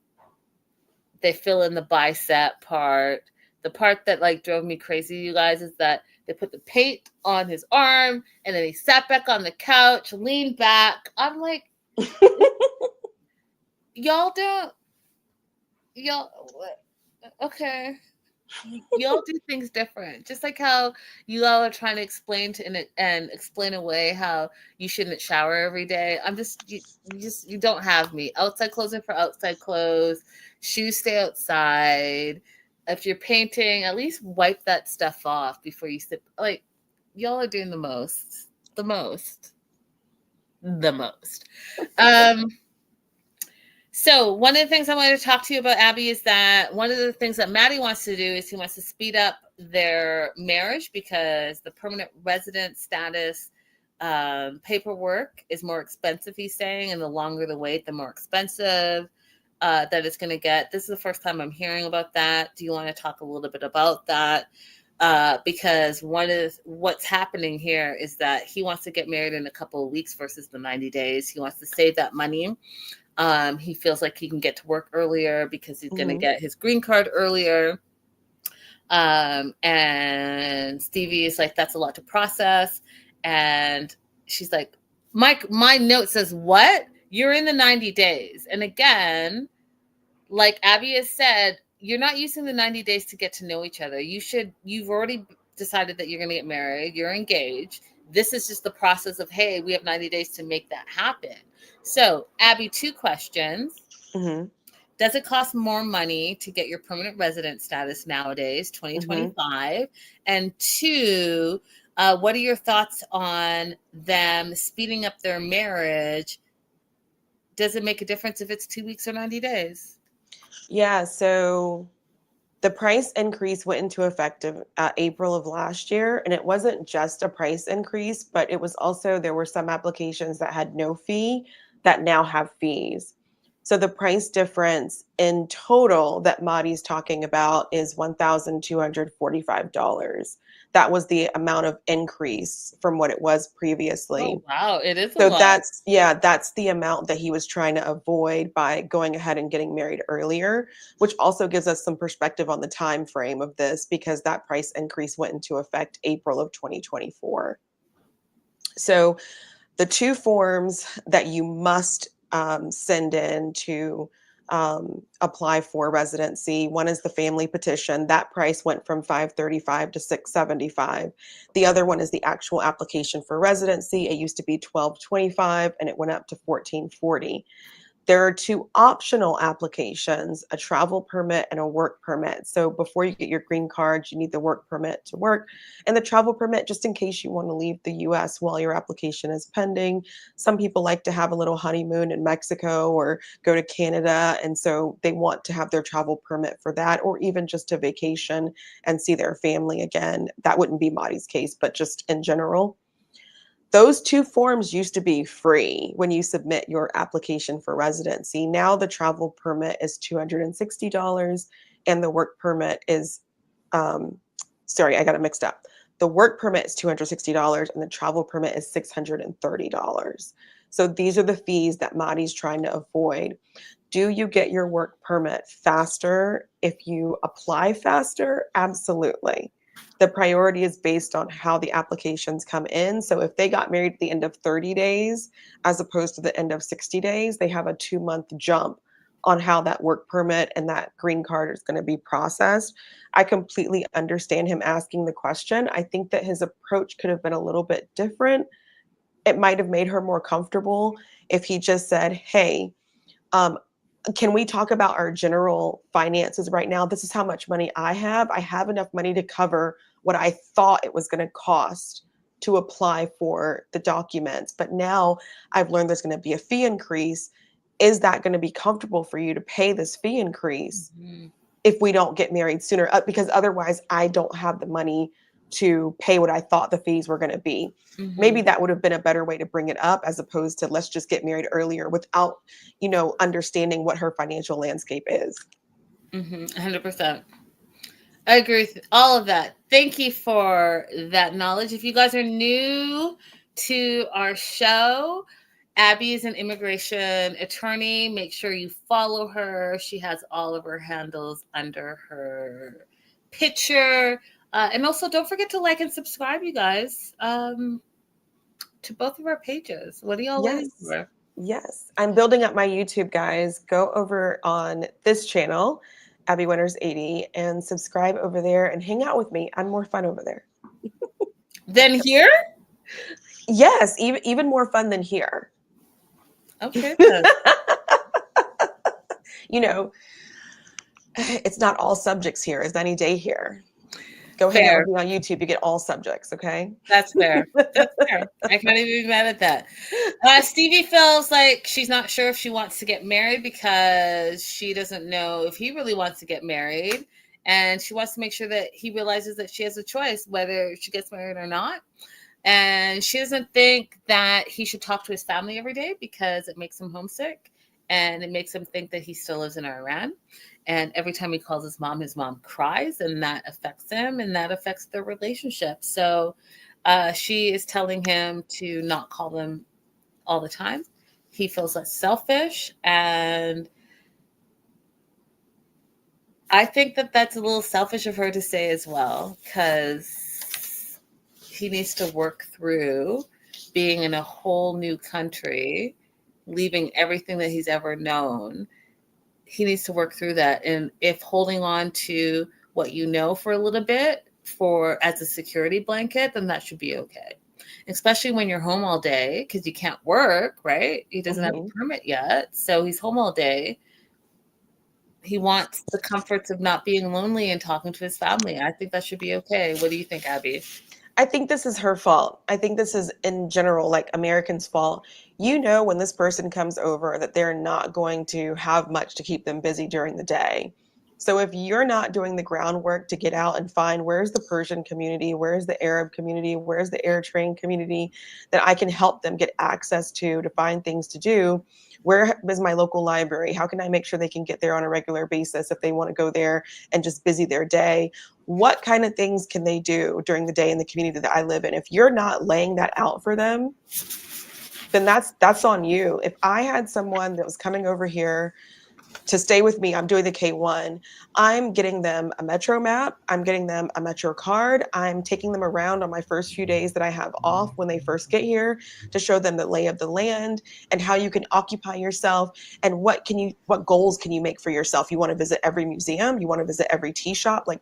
they fill in the bicep part. The part that like drove me crazy, you guys, is that they put the paint on his arm and then he sat back on the couch, leaned back. I'm like, y'all okay. Y'all do things different, just like how you all are trying to explain and explain away how you shouldn't shower every day. You don't have me. Outside clothes are for outside clothes. Shoes stay outside. If you're painting, at least wipe that stuff off before you sit. Like, y'all are doing the most. So one of the things I wanted to talk to you about, Abby, is that one of the things that Maddie wants to do is he wants to speed up their marriage because the permanent resident status paperwork is more expensive, he's saying, and the longer the wait, the more expensive that it's going to get. This is the first time I'm hearing about that. Do you want to talk a little bit about that? Because what's happening here is that he wants to get married in a couple of weeks versus the 90 days. He wants to save that money. He feels like he can get to work earlier because he's going to get his green card earlier. And Stevie is like, that's a lot to process. And she's like, Mike, my note says, what? You're in the 90 days. And again, like Abby has said, you're not using the 90 days to get to know each other. You've already decided that you're going to get married. You're engaged. This is just the process of, hey, we have 90 days to make that happen. So, Abby, 2 questions. Mm-hmm. Does it cost more money to get your permanent resident status nowadays, 2025? Mm-hmm. And 2, what are your thoughts on them speeding up their marriage? Does it make a difference if it's 2 weeks or 90 days? Yeah, so the price increase went into effect April of last year, and it wasn't just a price increase, but it was also, there were some applications that had no fee that now have fees. So the price difference in total that Madi's talking about is $1,245. That was the amount of increase from what it was previously. Oh, wow, it is so a lot. That's the amount that he was trying to avoid by going ahead and getting married earlier, which also gives us some perspective on the time frame of this, because that price increase went into effect April of 2024. So the 2 forms that you must send in to apply for residency. One is the family petition. That price went from $535 to $675. The other one is the actual application for residency. It used to be $1,225 and it went up to $1,440. There are 2 optional applications, a travel permit and a work permit. So before you get your green card, you need the work permit to work, and the travel permit just in case you want to leave the US while your application is pending. Some people like to have a little honeymoon in Mexico or go to Canada, and so they want to have their travel permit for that, or even just to vacation and see their family again. That wouldn't be Madi's case, but just in general. Those 2 forms used to be free when you submit your application for residency. Now the travel permit is $260 and the work permit is, sorry, I got it mixed up. The work permit is $260 and the travel permit is $630. So these are the fees that Madi's trying to avoid. Do you get your work permit faster if you apply faster? Absolutely. The priority is based on how the applications come in. So if they got married at the end of 30 days, as opposed to the end of 60 days, they have a 2-month jump on how that work permit and that green card is going to be processed. I completely understand him asking the question. I think that his approach could have been a little bit different. It might have made her more comfortable if he just said, hey, can we talk about our general finances right now? This is how much money I have. I have enough money to cover what I thought it was going to cost to apply for the documents. But now I've learned there's going to be a fee increase. Is that going to be comfortable for you to pay this fee increase if we don't get married sooner? Because otherwise I don't have the money to pay what I thought the fees were going to be. Maybe that would have been a better way to bring it up, as opposed to let's just get married earlier without, understanding what her financial landscape is. 100%. I agree with all of that. Thank you for that knowledge. If you guys are new to our show Abby is an immigration attorney. Make sure you follow her. She has all of her handles under her picture. And also, don't forget to like and subscribe, you guys, to both of our pages. What are y'all waiting for? Yes. I'm building up my YouTube, guys. Go over on this channel, Abby Winters 80, and subscribe over there and hang out with me. I'm more fun over there. Than here? Yes, even more fun than here. Okay. You know, it's not all subjects here. It's any day here. Go hang out with me on YouTube. You get all subjects, okay? That's fair. That's fair. I can't even be mad at that. Stevie feels like she's not sure if she wants to get married because she doesn't know if he really wants to get married. And she wants to make sure that he realizes that she has a choice whether she gets married or not. And she doesn't think that he should talk to his family every day because it makes him homesick. And it makes him think that he still lives in Iran. And every time he calls his mom cries, and that affects him, and that affects their relationship. So she is telling him to not call them all the time. He feels less selfish. And I think that that's a little selfish of her to say as well, because he needs to work through being in a whole new country, leaving everything that he's ever known. He needs to work through that. And if holding on to what you know for a little bit as a security blanket, then that should be okay. Especially when you're home all day because you can't work, right? He doesn't have a permit yet. So he's home all day. He wants the comforts of not being lonely and talking to his family. I think that should be okay. What do you think, Abby? I think this is her fault. I think this is in general, like Americans' fault. You know, when this person comes over that they're not going to have much to keep them busy during the day. So if you're not doing the groundwork to get out and find where's the Persian community, where's the Arab community, where's the Eritrean community that I can help them get access to find things to do, where is my local library? How can I make sure they can get there on a regular basis if they want to go there and just busy their day? What kind of things can they do during the day in the community that I live in? If you're not laying that out for them, then that's on you. If I had someone that was coming over here to stay with me, I'm doing the K1. I'm getting them a Metro map. I'm getting them a Metro card. I'm taking them around on my first few days that I have off when they first get here to show them the lay of the land and how you can occupy yourself and what goals can you make for yourself? You want to visit every museum? You want to visit every tea shop? Like,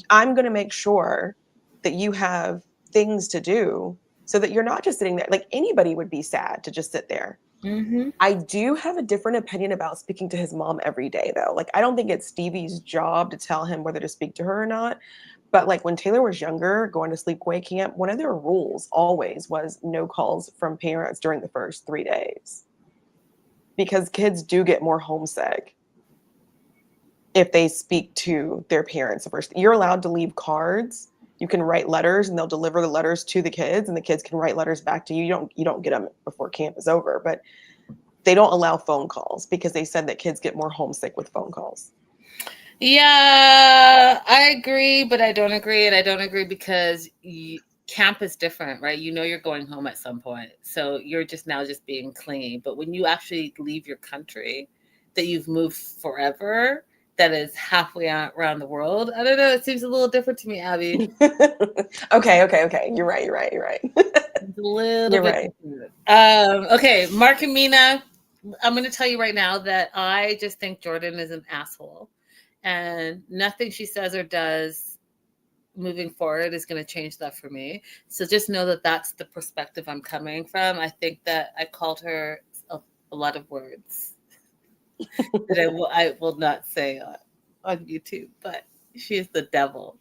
I'm going to make sure that you have things to do so that you're not just sitting there. Like, anybody would be sad to just sit there. Mm-hmm. I do have a different opinion about speaking to his mom every day, though. Like, I don't think it's Stevie's job to tell him whether to speak to her or not. But like when Taylor was younger, going to sleepaway camp, one of their rules always was no calls from parents during the first 3 days. Because kids do get more homesick if they speak to their parents first. You're allowed to leave cards. You can write letters and they'll deliver the letters to the kids and the kids can write letters back to you. You don't get them before camp is over, but they don't allow phone calls because they said that kids get more homesick with phone calls. Yeah, I agree, but I don't agree. And I don't agree because camp is different, right? You know, you're going home at some point. So you're just being clingy. But when you actually leave your country that you've moved forever, that is halfway around the world. I don't know. It seems a little different to me, Abby. Okay. You're right. It's a little bit right. Okay, Mark and Mina, I'm going to tell you right now that I just think Jordan is an asshole. And nothing she says or does moving forward is going to change that for me. So just know that that's the perspective I'm coming from. I think that I called her a lot of words that I will not say on YouTube, but she is the devil.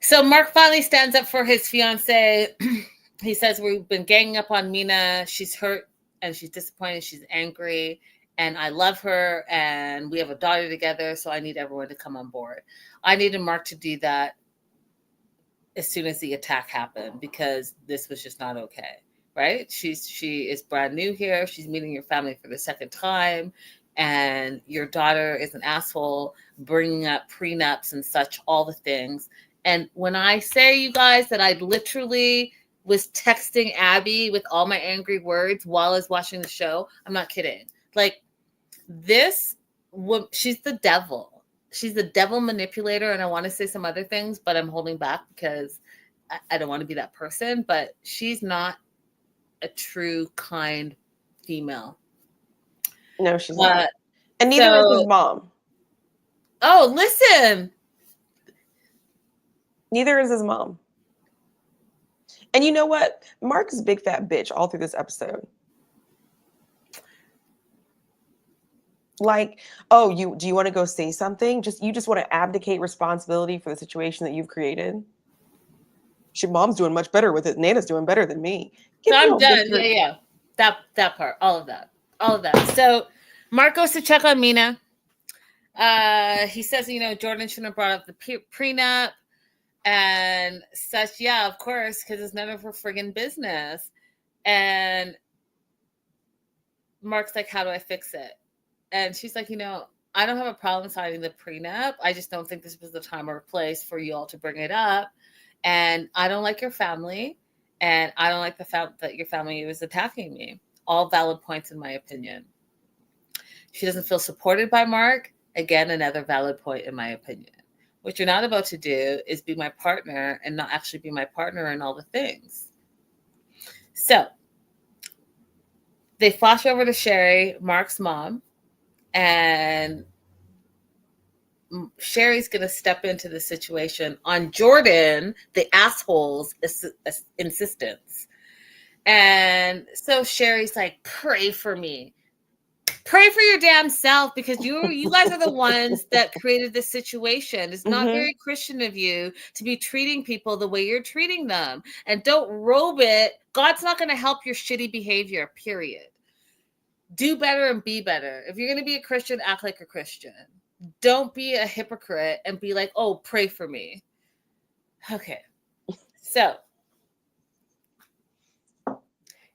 So Mark finally stands up for his fiance. He says, we've been ganging up on Mina. She's hurt and she's disappointed. She's angry and I love her and we have a daughter together. So I need everyone to come on board. I needed Mark to do that as soon as the attack happened because this was just not okay. Right? She is brand new here. She's meeting your family for the second time. And your daughter is an asshole bringing up prenups and such, all the things. And when I say, you guys, that I literally was texting Abby with all my angry words while I was watching the show. I'm not kidding. Like, she's the devil. She's the devil manipulator, and I want to say some other things, but I'm holding back because I don't want to be that person. But she's not a true, kind female. No, she's not. And neither is his mom. Oh, listen. Neither is his mom. And you know what? Mark is a big fat bitch all through this episode. Like, oh, do you want to go say something? You just want to abdicate responsibility for the situation that you've created? Your mom's doing much better with it. Nana's doing better than me. So I'm done. Yeah. That part. All of that. So Mark goes to check on Mina. He says, Jordan shouldn't have brought up the prenup and such. Yeah, of course, because it's none of her friggin' business. And Mark's like, how do I fix it? And she's like, I don't have a problem signing the prenup. I just don't think this was the time or place for you all to bring it up. And I don't like your family. And I don't like the fact that your family was attacking me. All valid points, in my opinion. She doesn't feel supported by Mark. Again, another valid point, in my opinion. What you're not about to do is be my partner and not actually be my partner in all the things. So they flash over to Sherry, Mark's mom, and Sherry's going to step into the situation on Jordan, the asshole's insistence. And so Sherry's like, pray for me. Pray for your damn self, because you guys are the ones that created this situation. It's not very Christian of you to be treating people the way you're treating them. And don't robe it. God's not going to help your shitty behavior, period. Do better and be better. If you're going to be a Christian, act like a Christian. Don't be a hypocrite and be like, oh, pray for me. Okay. So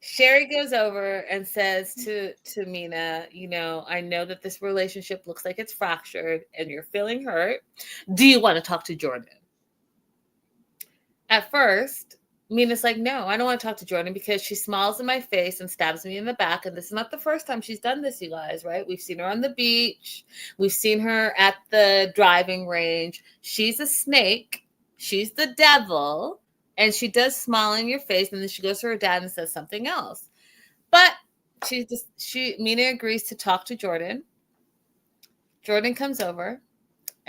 Sherry goes over and says to Mina, I know that this relationship looks like it's fractured and you're feeling hurt. Do you want to talk to Jordan? At first, Mina's like, no, I don't want to talk to Jordan, because she smiles in my face and stabs me in the back. And this is not the first time she's done this, you guys, right? We've seen her on the beach. We've seen her at the driving range. She's a snake. She's the devil. And she does smile in your face. And then she goes to her dad and says something else. But Mina agrees to talk to Jordan. Jordan comes over.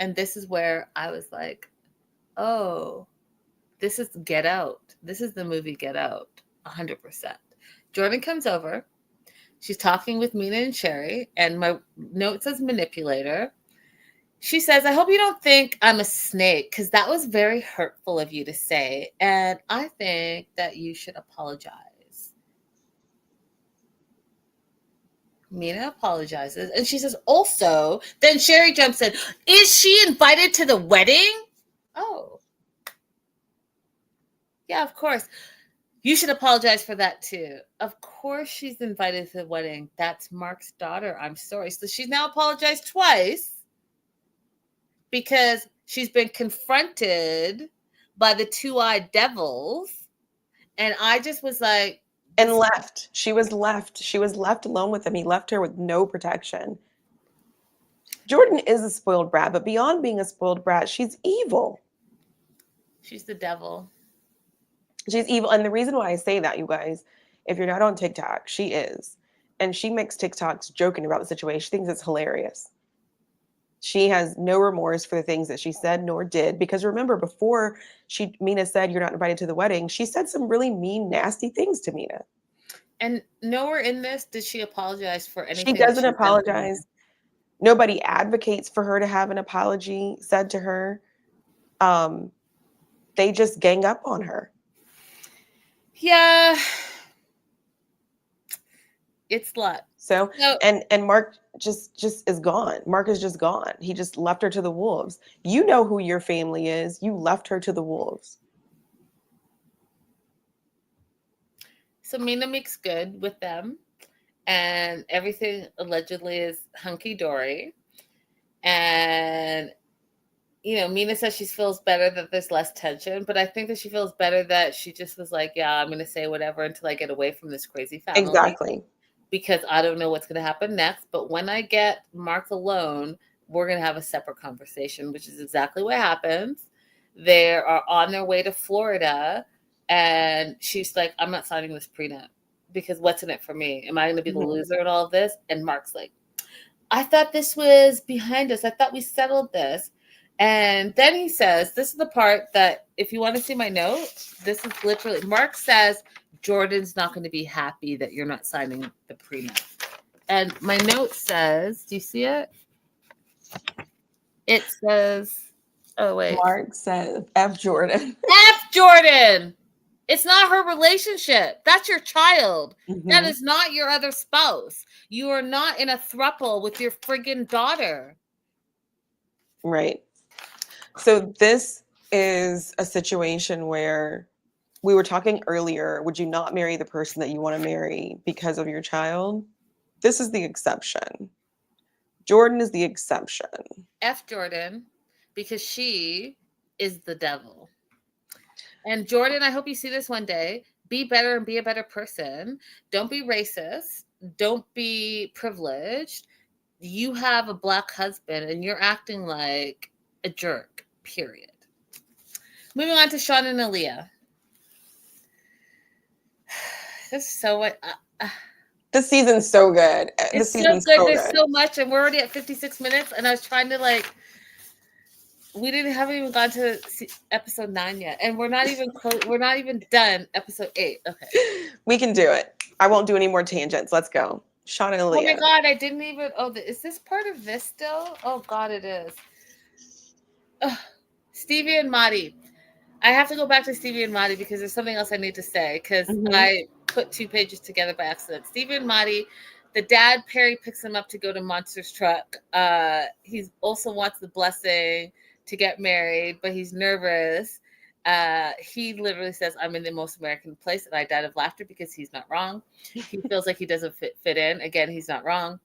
And this is where I was like, oh, this is Get Out. This is the movie Get Out, 100%. Jordan comes over. She's talking with Mina and Sherry, and my note says manipulator. She says, I hope you don't think I'm a snake, because that was very hurtful of you to say, and I think that you should apologize. Mina apologizes, and she says, also, then Sherry jumps in, is she invited to the wedding? Oh. Yeah, of course. You should apologize for that too. Of course she's invited to the wedding. That's Mark's daughter. I'm sorry. So she's now apologized twice because she's been confronted by the two-eyed devils. And I just was like... And left. She was left. She was left alone with him. He left her with no protection. Jordan is a spoiled brat, but beyond being a spoiled brat, she's evil. She's the devil. She's evil. And the reason why I say that, you guys, if you're not on TikTok, she is. And she makes TikToks joking about the situation. She thinks it's hilarious. She has no remorse for the things that she said nor did. Because remember, before Mina said, you're not invited to the wedding, she said some really mean, nasty things to Mina. And nowhere in this did she apologize for anything. She doesn't apologize. Nobody advocates for her to have an apology said to her. They just gang up on her. Yeah, it's slut. So and Mark just is gone. Mark is just gone. He just left her to the wolves. You know who your family is. You left her to the wolves. So Mina makes good with them, and everything allegedly is hunky dory. And Mina says she feels better that there's less tension, but I think that she feels better that she just was like, yeah, I'm going to say whatever until I get away from this crazy family. Exactly. Because I don't know what's going to happen next. But when I get Mark alone, we're going to have a separate conversation, which is exactly what happens. They are on their way to Florida, and she's like, I'm not signing this prenup because what's in it for me? Am I going to be the loser in all of this? And Mark's like, I thought this was behind us. I thought we settled this. And then he says, this is the part that, if you want to see my note, this is literally, Mark says, Jordan's not going to be happy that you're not signing the prenup. And my note says, do you see it? It says, oh, wait. Mark says, F Jordan. F Jordan! It's not her relationship. That's your child. Mm-hmm. That is not your other spouse. You are not in a throuple with your friggin' daughter. Right. So this is a situation where we were talking earlier. Would you not marry the person that you want to marry because of your child? This is the exception. Jordan is the exception. F Jordan, because she is the devil. And Jordan, I hope you see this one day. Be better and be a better person. Don't be racist. Don't be privileged. You have a black husband and you're acting like a jerk, period. Moving on to Sean and Aaliyah. This is so what. This season's so good. It's so good. There's so much, and we're already at 56 minutes. And I was trying to we haven't even gone to episode 9 yet, and we're not even close. We're not even done episode 8. Okay, we can do it. I won't do any more tangents. Let's go. Sean and Aaliyah. Oh my God, I didn't even. Oh, is this part of this still? Oh God, it is. Stevie and Marty. I have to go back to Stevie and Marty because there's something else I need to say because I put 2 pages together by accident. Stevie and Marty, the dad, Perry, picks him up to go to Monster's truck. He also wants the blessing to get married, but he's nervous. He literally says, I'm in the most American place, and I died of laughter because he's not wrong. He feels like he doesn't fit in. Again, he's not wrong.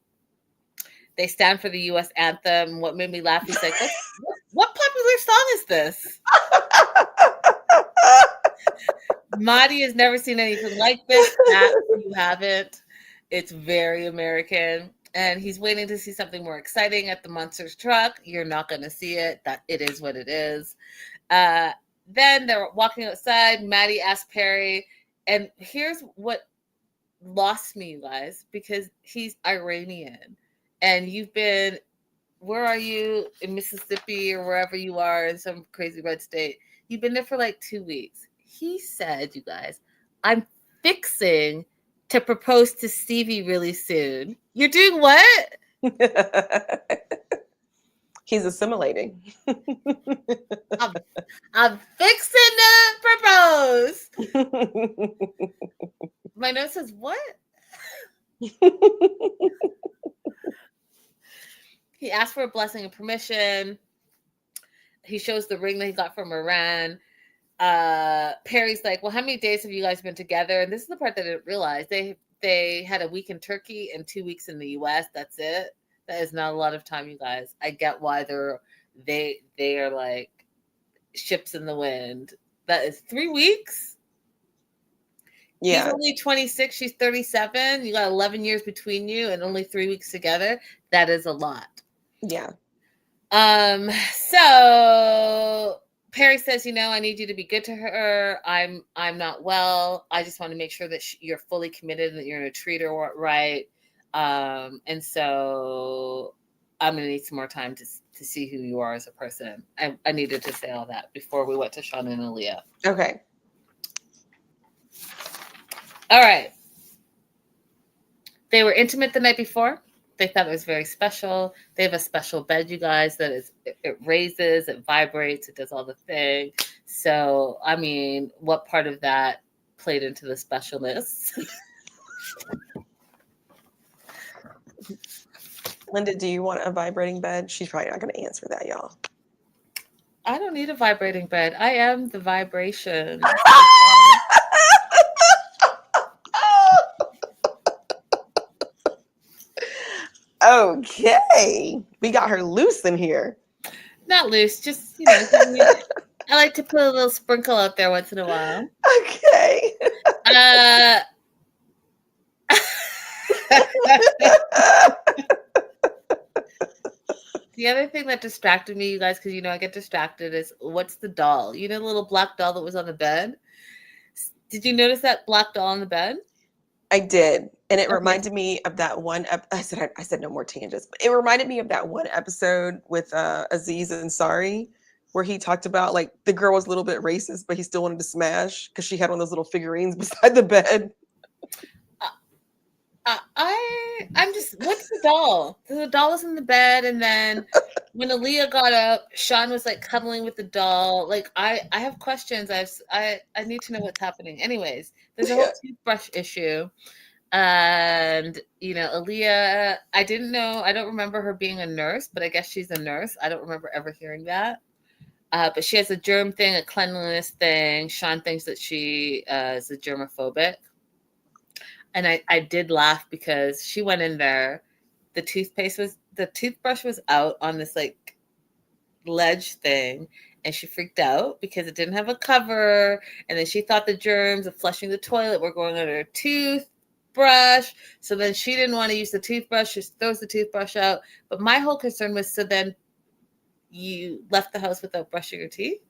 They stand for the U.S. anthem. What made me laugh, he's like, what popular song is this? Marty has never seen anything like this. You haven't. It's very American. And he's waiting to see something more exciting at the Monsters truck. You're not going to see it. That it is what it is. Then they're walking outside. Maddie asks Perry. And here's what lost me, you guys, because he's Iranian. And you've been, where are you? In Mississippi or wherever you are in some crazy red state. You've been there for 2 weeks. He said, you guys, I'm fixing to propose to Stevie really soon. You're doing what? He's assimilating. I'm fixing to propose. My note says, what? He asked for a blessing and permission. He shows the ring that he got from Iran. Perry's like, well, how many days have you guys been together? And this is the part that I didn't realize. They had a week in Turkey and 2 weeks in the US. That's it. That is not a lot of time, you guys. I get why they are like ships in the wind. That is 3 weeks. Yeah. He's only 26. She's 37. You got 11 years between you and only 3 weeks together. That is a lot. Yeah. So Perry says, I need you to be good to her. I'm not well. I just want to make sure that you're fully committed and that you're going to treat her right. And so I'm going to need some more time to see who you are as a person. I needed to say all that before we went to Sean and Aaliyah. Okay. All right. They were intimate the night before. They thought it was very special. They have a special bed, you guys, that it raises, it vibrates, it does all the thing. So, I mean, what part of that played into the specialness? Linda, do you want a vibrating bed? She's probably not going to answer that, y'all. I don't need a vibrating bed. I am the vibration. Okay. We got her loose in here. Not loose, just I like to put a little sprinkle out there once in a while. Okay. The other thing that distracted me, you guys, because I get distracted, is what's the doll? The little black doll that was on the bed? Did you notice that black doll on the bed? I did. And it reminded me of that one I said no more tangents, but it reminded me of that one episode with Aziz Ansari where he talked about like the girl was a little bit racist, but he still wanted to smash because she had one of those little figurines beside the bed. I'm just, what's the doll? The doll was in the bed, and then when Aaliyah got up, Sean was like cuddling with the doll. Like I have questions. I need to know what's happening. Anyways, there's a whole toothbrush issue. And Aaliyah, I don't remember her being a nurse, but I guess she's a nurse. I don't remember ever hearing that. But she has a germ thing, a cleanliness thing. Sean thinks that she is a germophobic. And I did laugh because she went in there. The toothbrush was out on this like ledge thing, and she freaked out because it didn't have a cover. And then she thought the germs of flushing the toilet were going under her toothbrush. So then she didn't want to use the toothbrush. She throws the toothbrush out. But my whole concern was, so then you left the house without brushing your teeth?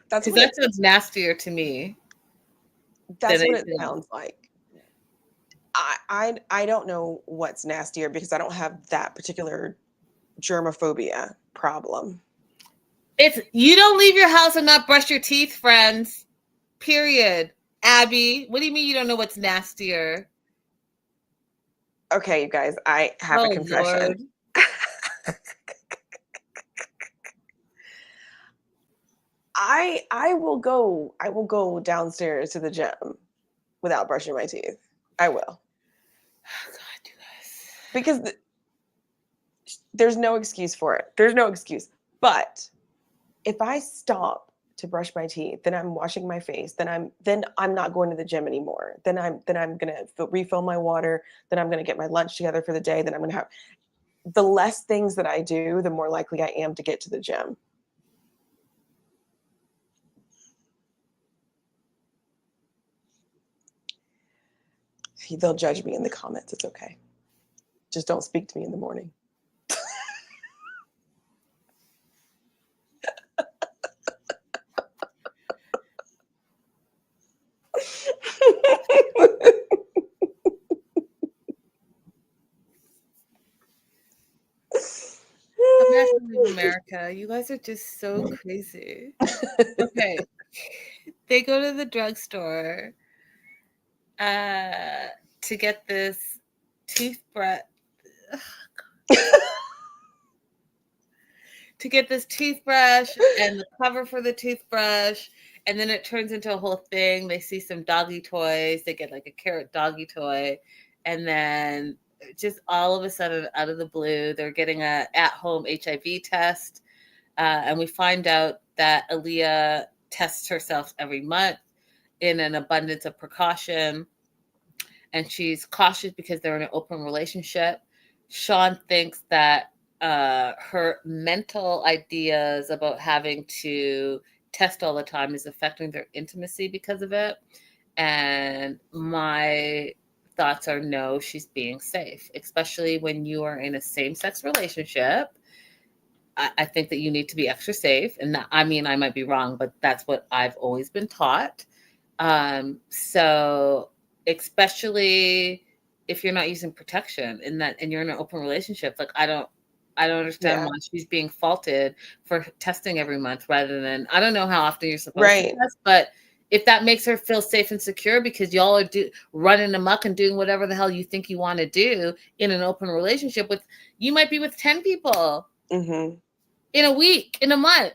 That sounds nastier to me. That's what it sounds like. I don't know what's nastier because I don't have that particular germophobia problem. It's you don't leave your house and not brush your teeth, friends. Period. Abby, what do you mean you don't know what's nastier? Okay, you guys, I have a confession. I will go downstairs to the gym without brushing my teeth. I will. Oh God, you guys. Because there's no excuse for it. There's no excuse. But if I stop to brush my teeth, then I'm washing my face, then I'm not going to the gym anymore. Then I'm gonna refill my water, then I'm gonna get my lunch together for the day, then I'm gonna have the less things that I do, the more likely I am to get to the gym. They'll judge me in the comments. It's okay. Just don't speak to me in the morning. America, you guys are just so crazy. Okay. They go to the drugstore to get this toothbrush. To get this toothbrush and the cover for the toothbrush, and then it turns into a whole thing. They see some doggy toys. They get like a carrot doggy toy, and then just all of a sudden, out of the blue, they're getting a at-home HIV test, and we find out that Aaliyah tests herself every month in an abundance of precaution, and she's cautious because they're in an open relationship. Sean thinks that her mental ideas about having to test all the time is affecting their intimacy because of it. And my thoughts are no, she's being safe, especially when you are in a same-sex relationship. I think that you need to be extra safe. And I mean, I might be wrong, but that's what I've always been taught. So especially if you're not using protection and you're in an open relationship, like I don't understand why she's being faulted for testing every month rather than, I don't know how often you're supposed to test, but if that makes her feel safe and secure because y'all are running amok and doing whatever the hell you think you want to do in an open relationship you might be with 10 people in a week, in a month.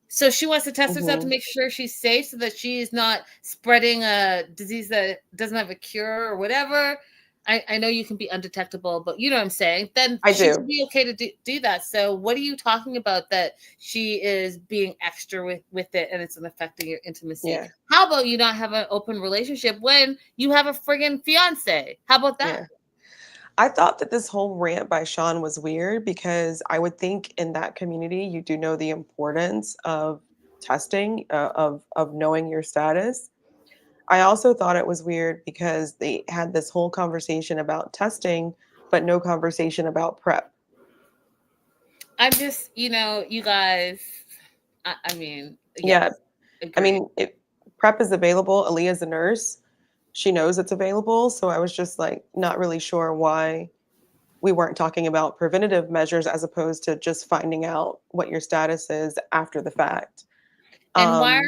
So she wants to test herself to make sure she's safe so that she is not spreading a disease that doesn't have a cure or whatever. I know you can be undetectable, but you know what I'm saying? Then she should be okay to do that. So what are you talking about that she is being extra with it and it's affecting your intimacy? Yeah. How about you not have an open relationship when you have a friggin' fiance? How about that? I thought that this whole rant by Sean was weird because I would think in that community you do know the importance of testing, of knowing your status. I also thought it was weird because they had this whole conversation about testing, but no conversation about PrEP. I'm just, you guys, I mean, Yeah. yes, I agreed. mean, PrEP is available. Aaliyah's a nurse. She knows it's available. So I was just like not really sure why we weren't talking about preventative measures as opposed to just finding out what your status is after the fact. And why Um,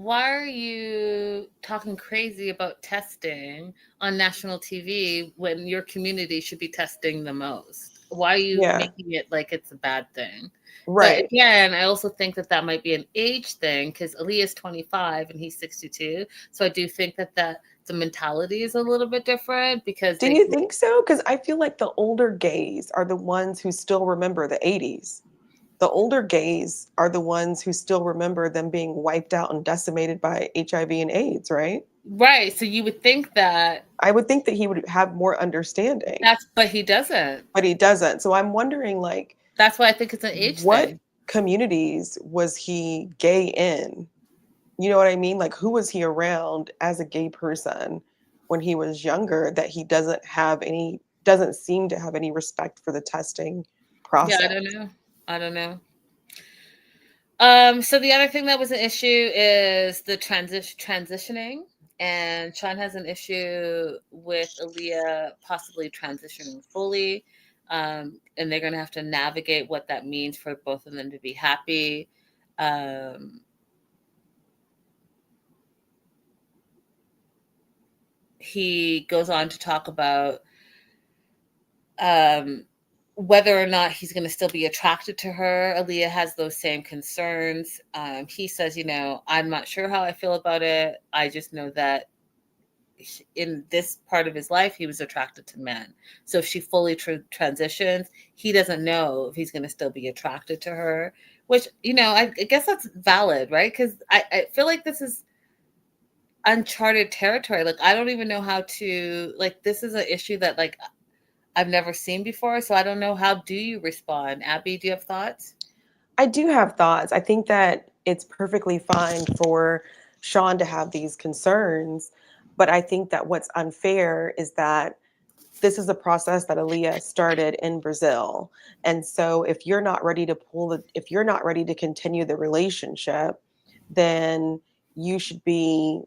are you talking crazy about testing on national TV when your community should be testing the most? Why are you yeah, making it like it's a bad thing? But right. again, I also think that might be an age thing because Ali is 25 and he's 62. So I do think that the mentality is a little bit different because Do you think so? Because I feel like the older gays are the ones who still remember the 80s. The older gays are the ones who still remember them being wiped out and decimated by HIV and AIDS, right? right. So you would think that I would think that he would have more understanding, but he doesn't. but he doesn't. So I'm wondering, like, That's why I think it's an age what thing. communities was he gay in? You know what I mean? Like, who was he around as a gay person when he was younger that he doesn't seem to have any respect for the testing Yeah, I process? don't know. I don't know. So the other thing that was an issue is the transitioning, and Sean has an issue with Aaliyah possibly transitioning fully, and they're going to have to navigate what that means for both of them to be happy. He goes on to talk about whether or not he's going to still be attracted to her. Aaliyah has those same concerns. He says, I'm not sure how I feel about it. I just know that in this part of his life, he was attracted to men. So if she fully transitions, he doesn't know if he's going to still be attracted to her, which, I guess that's valid, right? Because I feel like this is uncharted territory. Like, I don't even know how to, like, this is an issue that, like, I've never seen before, so I don't know. How do you respond? Abby, do you have thoughts? I do have thoughts. I think that it's perfectly fine for Sean to have these concerns, but I think that what's unfair is that this is a process that Aaliyah started in Brazil. And so if you're not ready to continue the relationship, then you should be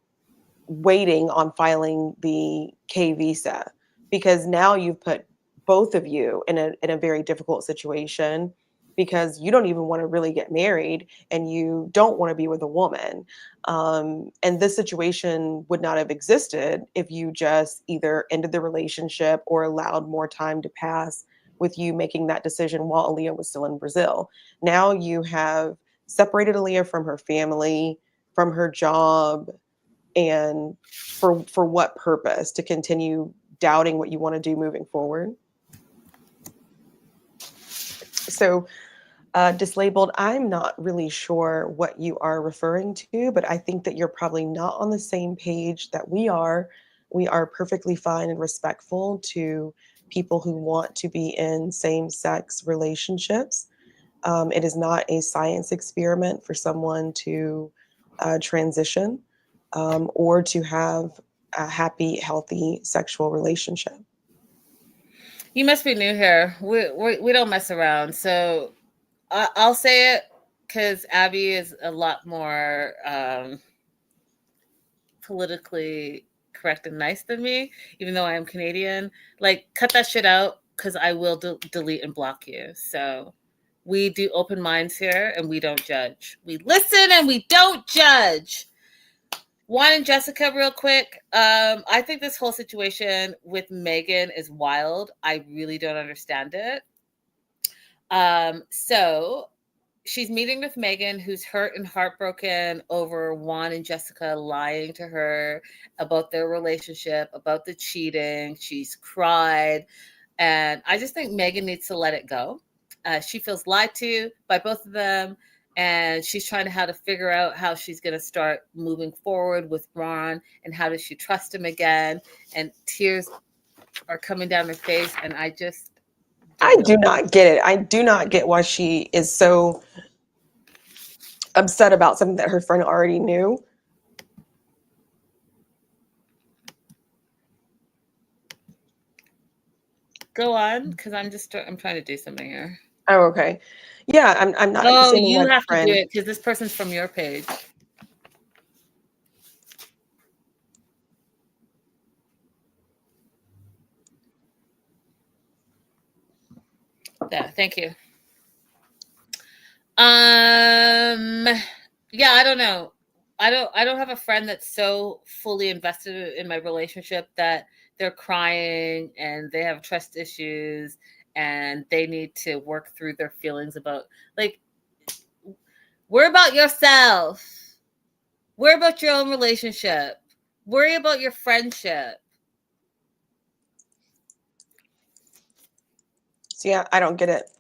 waiting on filing the K visa because now you've put both of you in a very difficult situation because you don't even want to really get married and you don't want to be with a woman. And this situation would not have existed if you just either ended the relationship or allowed more time to pass with you making that decision while Aaliyah was still in Brazil. Now you have separated Aaliyah from her family, from her job, and for what purpose? To continue doubting what you want to do moving forward? So, dislabeled, I'm not really sure what you are referring to, but I think that you're probably not on the same page that we are. We are perfectly fine and respectful to people who want to be in same-sex relationships. It is not a science experiment for someone to transition or to have a happy, healthy sexual relationship. You must be new here. We don't mess around. So I'll say it because Abby is a lot more politically correct and nice than me, even though I am Canadian. Like, cut that shit out because I will delete and block you. So we do open minds here and we don't judge. We listen and we don't judge. Juan and Jessica, real quick. I think this whole situation with Megan is wild. I really don't understand it. So she's meeting with Megan, who's hurt and heartbroken over Juan and Jessica lying to her about their relationship, about the cheating. She's cried. And I just think Megan needs to let it go. She feels lied to by both of them. And she's trying to how to figure out how she's going to start moving forward with Ron and how does she trust him again. And tears are coming down her face, and I just I do not get it. I do not get why she is so upset about something that her friend already knew. Go on, because I'm trying to do something here. Oh, okay. Yeah, I'm not understanding you why have the friend... to do it because this person's from your page. Yeah, thank you. Yeah, I don't know. I don't have a friend that's so fully invested in my relationship that they're crying and they have trust issues and they need to work through their feelings about, like, worry about yourself. Worry about your own relationship. Worry about your friendship. So yeah, I don't get it.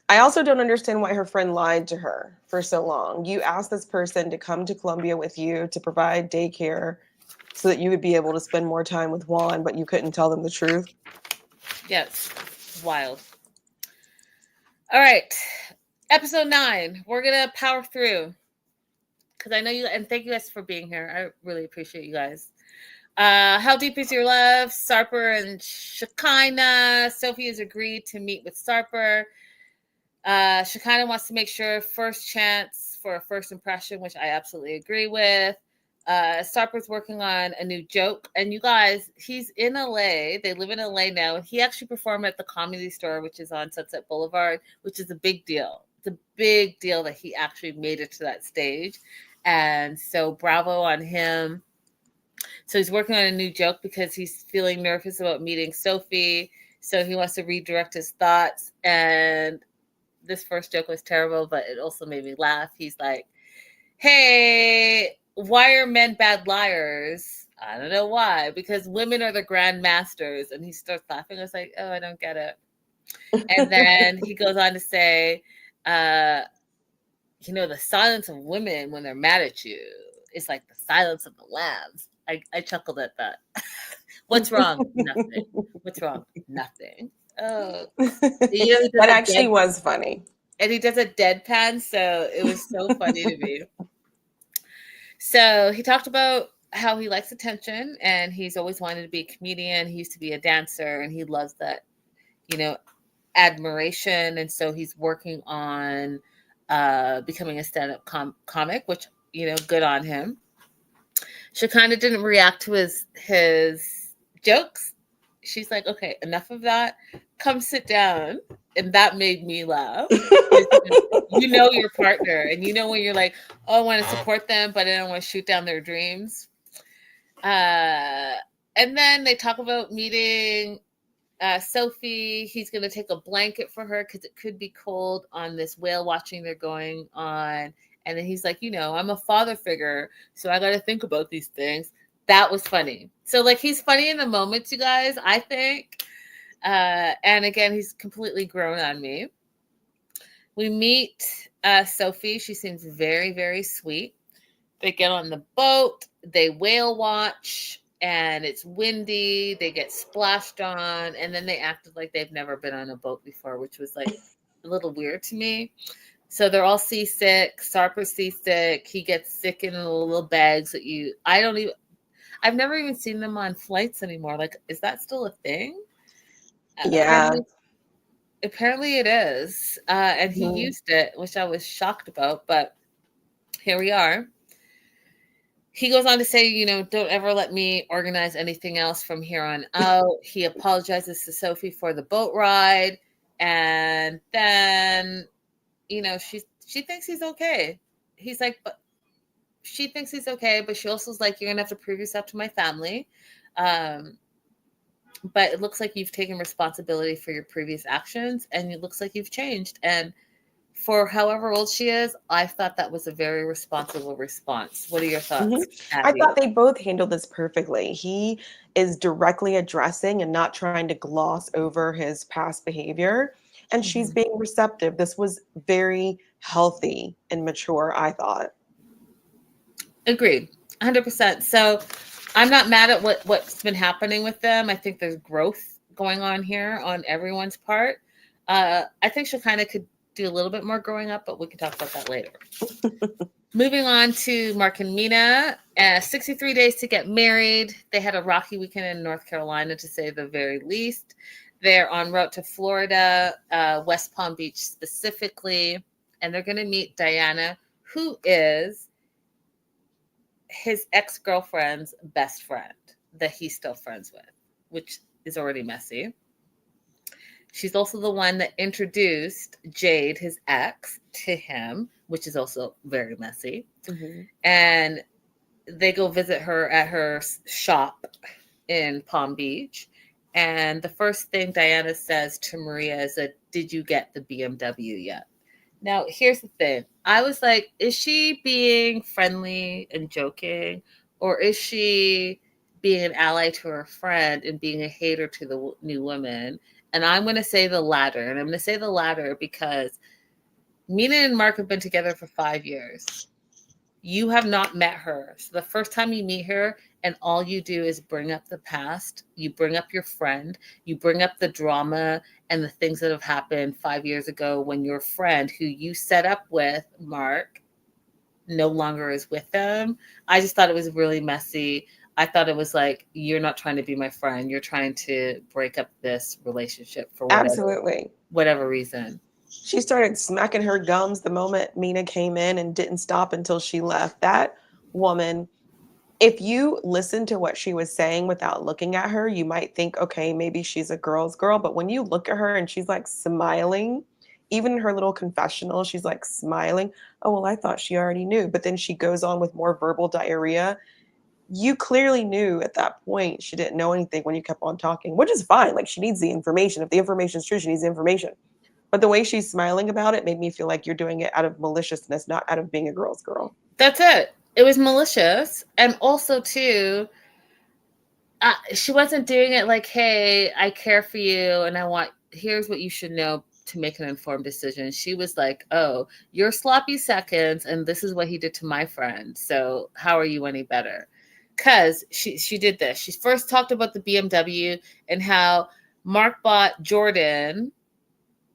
I also don't understand why her friend lied to her for so long. You asked this person to come to Columbia with you to provide daycare so that you would be able to spend more time with Juan, but you couldn't tell them the truth. Yes, wild. All right, episode 9. We're gonna power through because I know you, and thank you guys for being here. I really appreciate you guys. How deep is your love? Sarper and Shekinah. Sophie has agreed to meet with Sarper. Shekinah wants to make sure first chance for a first impression, which I absolutely agree with. Sarper's working on a new joke. And you guys, he's in LA. They live in LA now. He actually performed at the Comedy Store, which is on Sunset Boulevard, which is a big deal. It's a big deal that he actually made it to that stage. And so bravo on him. So he's working on a new joke because he's feeling nervous about meeting Sophie. So he wants to redirect his thoughts. And this first joke was terrible, but it also made me laugh. He's like, hey, why are men bad liars? I don't know why, because women are the grand masters. And he starts laughing. I was like, oh, I don't get it. And then he goes on to say, the silence of women when they're mad at you is like the silence of the lambs. I chuckled at that. What's wrong? Nothing. What's wrong? Nothing. Oh, that actually was funny. And he does a deadpan, so it was so funny to me. So he talked about how he likes attention and he's always wanted to be a comedian. He used to be a dancer and he loves that, admiration. And so he's working on becoming a stand-up comic, which, good on him. Shekinah didn't react to his jokes. She's like, okay, enough of that. Come sit down. And that made me laugh. You know your partner. And you know when you're like, oh, I want to support them, but I don't want to shoot down their dreams. And then they talk about meeting Sophie. He's going to take a blanket for her because it could be cold on this whale watching they're going on. And then he's like, I'm a father figure, so I got to think about these things. That was funny. So, he's funny in the moments, you guys, I think. And again, he's completely grown on me. We meet Sophie. She seems very, very sweet. They get on the boat. They whale watch, and it's windy. They get splashed on, and then they acted like they've never been on a boat before, which was, a little weird to me. So they're all seasick. Sarper's seasick. He gets sick in the little bags that I've never even seen them on flights anymore. Is that still a thing? Yeah. Apparently it is. And he used it, which I was shocked about, but here we are. He goes on to say, don't ever let me organize anything else from here on out. He apologizes to Sophie for the boat ride. And then she thinks he's okay. He's like, but she thinks he's okay, but she also is like, you're gonna have to prove yourself to my family. But it looks like you've taken responsibility for your previous actions, and it looks like you've changed. And for however old she is, I thought that was a very responsible response. What are your thoughts? Mm-hmm. I thought they both handled this perfectly. He is directly addressing and not trying to gloss over his past behavior. And she's being receptive. This was very healthy and mature, I thought. Agreed. 100%. So I'm not mad at what's been happening with them. I think there's growth going on here on everyone's part. I think she kind of could do a little bit more growing up, but we can talk about that later. Moving on to Mark and Mina, 63 days to get married. They had a rocky weekend in North Carolina, to say the very least. They're en route to Florida, West Palm Beach specifically, and they're going to meet Diana, who is his ex-girlfriend's best friend that he's still friends with, which is already messy. She's also the one that introduced Jade, his ex, to him, which is also very messy. Mm-hmm. And they go visit her at her shop in Palm Beach. And the first thing Diana says to Maria is that, did you get the BMW yet? Now, here's the thing. I was like, is she being friendly and joking? Or is she being an ally to her friend and being a hater to the new woman? And I'm going to say the latter. And I'm going to say the latter because Mina and Mark have been together for 5 years. You have not met her. So the first time you meet her and all you do is bring up the past, you bring up your friend, you bring up the drama and the things that have happened 5 years ago when your friend who you set up with, Mark, no longer is with them. I just thought it was really messy. I thought it was like, you're not trying to be my friend. You're trying to break up this relationship for whatever reason. She started smacking her gums the moment Mina came in and didn't stop until she left. That woman, if you listen to what she was saying without looking at her, you might think, okay, maybe she's a girl's girl. But when you look at her and she's like smiling, even in her little confessional, she's like smiling. Oh, well, I thought she already knew. But then she goes on with more verbal diarrhea. You clearly knew at that point she didn't know anything when you kept on talking, which is fine. Like, she needs the information. If the information is true, she needs the information. But the way she's smiling about it made me feel like you're doing it out of maliciousness, not out of being a girl's girl. That's it. It was malicious. And also, too, she wasn't doing it like, hey, I care for you and here's what you should know to make an informed decision. She was like, oh, you're sloppy seconds and this is what he did to my friend. So how are you any better? Because she did this. She first talked about the BMW and how Mark bought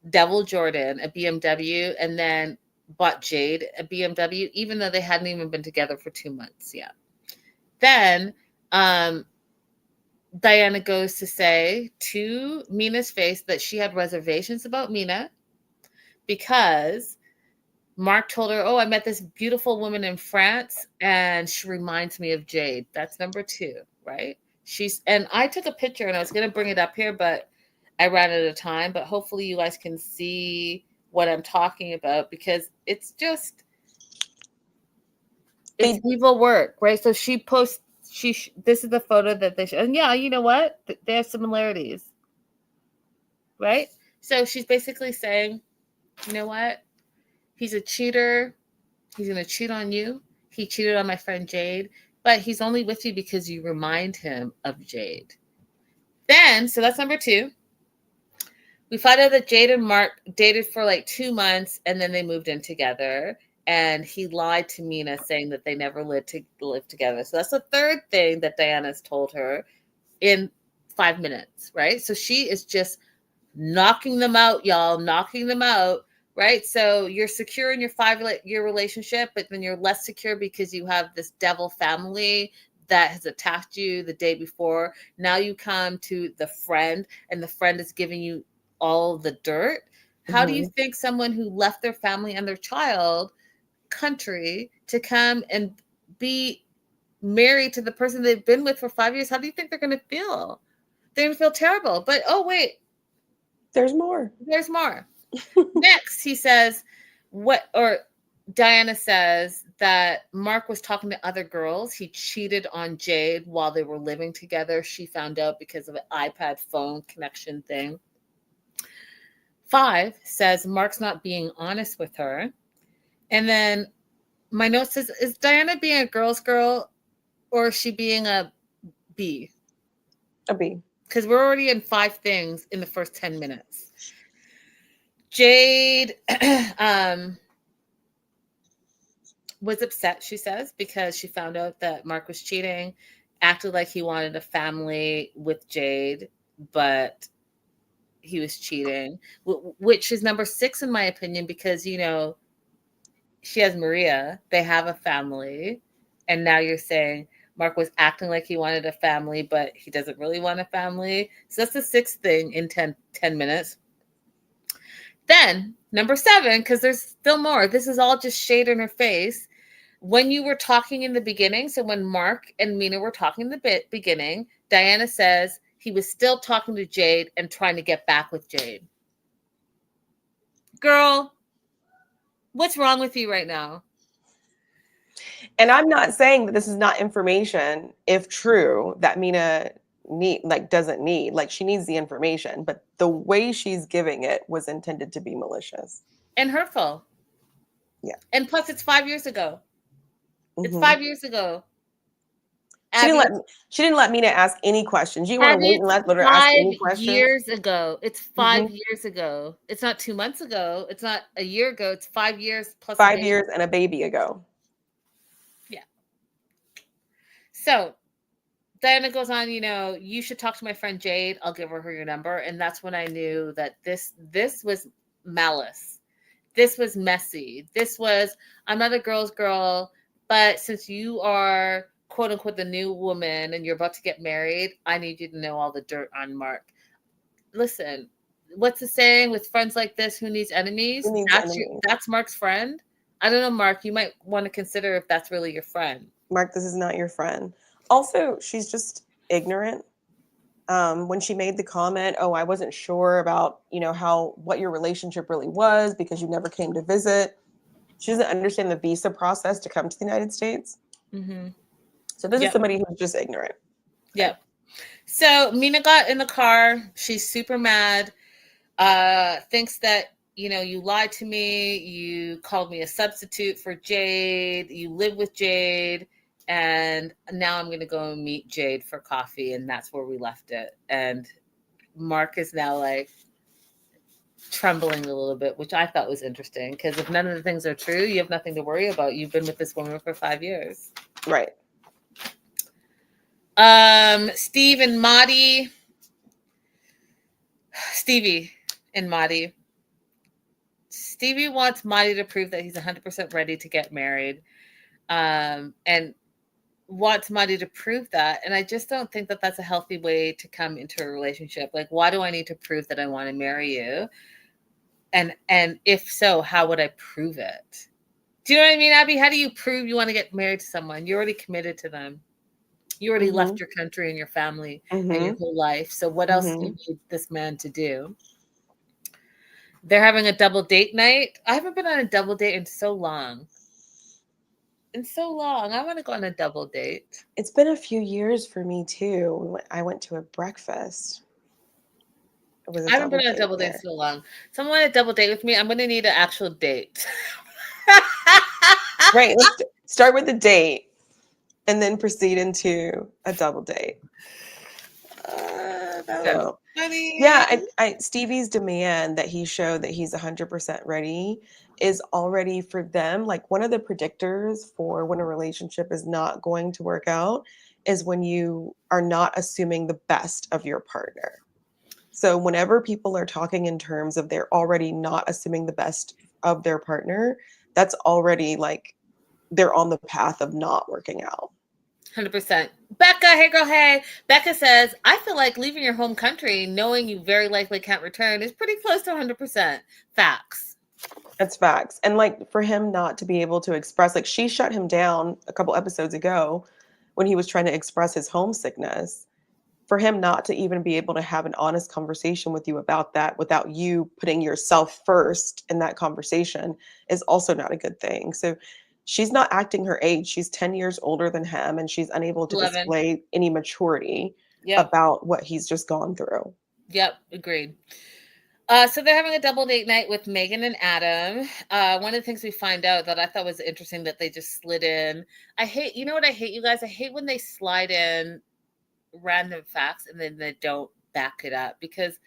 Devil Jordan, a BMW, and then bought Jade a BMW, even though they hadn't even been together for 2 months yet. Then Diana goes to say to Mina's face that she had reservations about Mina because Mark told her, oh, I met this beautiful woman in France and she reminds me of Jade. That's number 2, right? And I took a picture and I was going to bring it up here, but I ran out of time. But hopefully you guys can see what I'm talking about because it's evil work, right? So she posts, this is the photo that they show. And yeah, you know what? They have similarities, right? So she's basically saying, you know what? He's a cheater. He's going to cheat on you. He cheated on my friend Jade, but he's only with you because you remind him of Jade. Then, so that's number 2. We find out that Jade and Mark dated for like 2 months and then they moved in together. And he lied to Mina saying that they never lived together. So that's the third thing that Diana's told her in 5 minutes, right? So she is just knocking them out, y'all, knocking them out, right? So you're secure in your 5-year relationship, but then you're less secure because you have this devil family that has attacked you the day before. Now you come to the friend and the friend is giving you all the dirt. How do you think someone who left their family and their child country to come and be married to the person they've been with for 5 years, how do you think they're going to feel? They're going to feel terrible. But oh wait, there's more. Next, he says Diana says that Mark was talking to other girls. He cheated on Jade while they were living together. She found out because of an iPad phone connection thing. 5 says Mark's not being honest with her. And then my note says, is Diana being a girl's girl or is she being a B? A B. Because we're already in 5 things in the first 10 minutes. Jade was upset, she says, because she found out that Mark was cheating. acted like he wanted a family with Jade, but he was cheating, which is number 6 in my opinion, because, you know, she has Maria, they have a family, and now you're saying Mark was acting like he wanted a family, but he doesn't really want a family. So that's the 6th thing in 10 minutes. Then number 7, because there's still more. This is all just shade in her face. When you were talking in the beginning, so when Mark and Mina were talking in the beginning, Diana says he was still talking to Jade and trying to get back with Jade. Girl, what's wrong with you right now? And I'm not saying that this is not information, if true, that Mina doesn't need. Like, she needs the information, but the way she's giving it was intended to be malicious and hurtful. Yeah. And plus, it's 5 years ago. It's 5 years ago. She didn't let Mina ask any questions. You want to wait and let her ask any questions? 5 years ago. It's 5 years ago. It's not 2 months ago. It's not a year ago. It's 5 years plus 5 years and a baby ago. Yeah. So Diana goes on, you know, you should talk to my friend Jade. I'll give her your number. And that's when I knew that this was malice. This was messy. This was, I'm not a girl's girl, but since you are quote unquote the new woman and you're about to get married, I need you to know all the dirt on Mark. Listen, what's the saying? With friends like this, who needs enemies? That's Mark's friend. I don't know, Mark. You might want to consider if that's really your friend. Mark, this is not your friend. Also, she's just ignorant. When she made the comment, oh, I wasn't sure about, you know, what your relationship really was because you never came to visit. She doesn't understand the visa process to come to the United States. Mm-hmm. So this is somebody who's just ignorant. Yep. So Mina got in the car. She's super mad. Thinks that, you know, you lied to me. You called me a substitute for Jade. You live with Jade. And now I'm going to go and meet Jade for coffee. And that's where we left it. And Mark is now like trembling a little bit, which I thought was interesting. Because if none of the things are true, you have nothing to worry about. You've been with this woman for 5 years. Right. Stevie and Maddie. Stevie wants Maddie to prove that he's 100% ready to get married. And wants Maddie to prove that. And I just don't think that that's a healthy way to come into a relationship. Like, why do I need to prove that I want to marry you? And if so, how would I prove it? Do you know what I mean, Abby? How do you prove you want to get married to someone? You're already committed to them. You already left your country and your family and your whole life. So what else do you need this man to do? They're having a double date night. I haven't been on a double date in so long. I want to go on a double date. It's been a few years for me too. I went to a breakfast. I haven't been on a double date in so long. Someone want a double date with me? I'm going to need an actual date. Right. Let's start with the date and then proceed into a double date. So, yeah, Stevie's demand that he show that he's 100% ready is already for them. Like, one of the predictors for when a relationship is not going to work out is when you are not assuming the best of your partner. So whenever people are talking in terms of they're already not assuming the best of their partner, that's already like they're on the path of not working out. 100%. Becca, hey girl, hey. Becca says, I feel like leaving your home country knowing you very likely can't return is pretty close to 100%. Facts. That's facts. And like, for him not to be able to express, like, she shut him down a couple episodes ago when he was trying to express his homesickness. For him not to even be able to have an honest conversation with you about that without you putting yourself first in that conversation is also not a good thing. So she's not acting her age. She's 10 years older than him, and she's unable to 11. display any maturity about what he's just gone through. Yep, agreed. So they're having a double date night with Megan and Adam. One of the things we find out that I thought was interesting that they just slid in. You know what I hate, you guys? I hate when they slide in random facts and then they don't back it up, because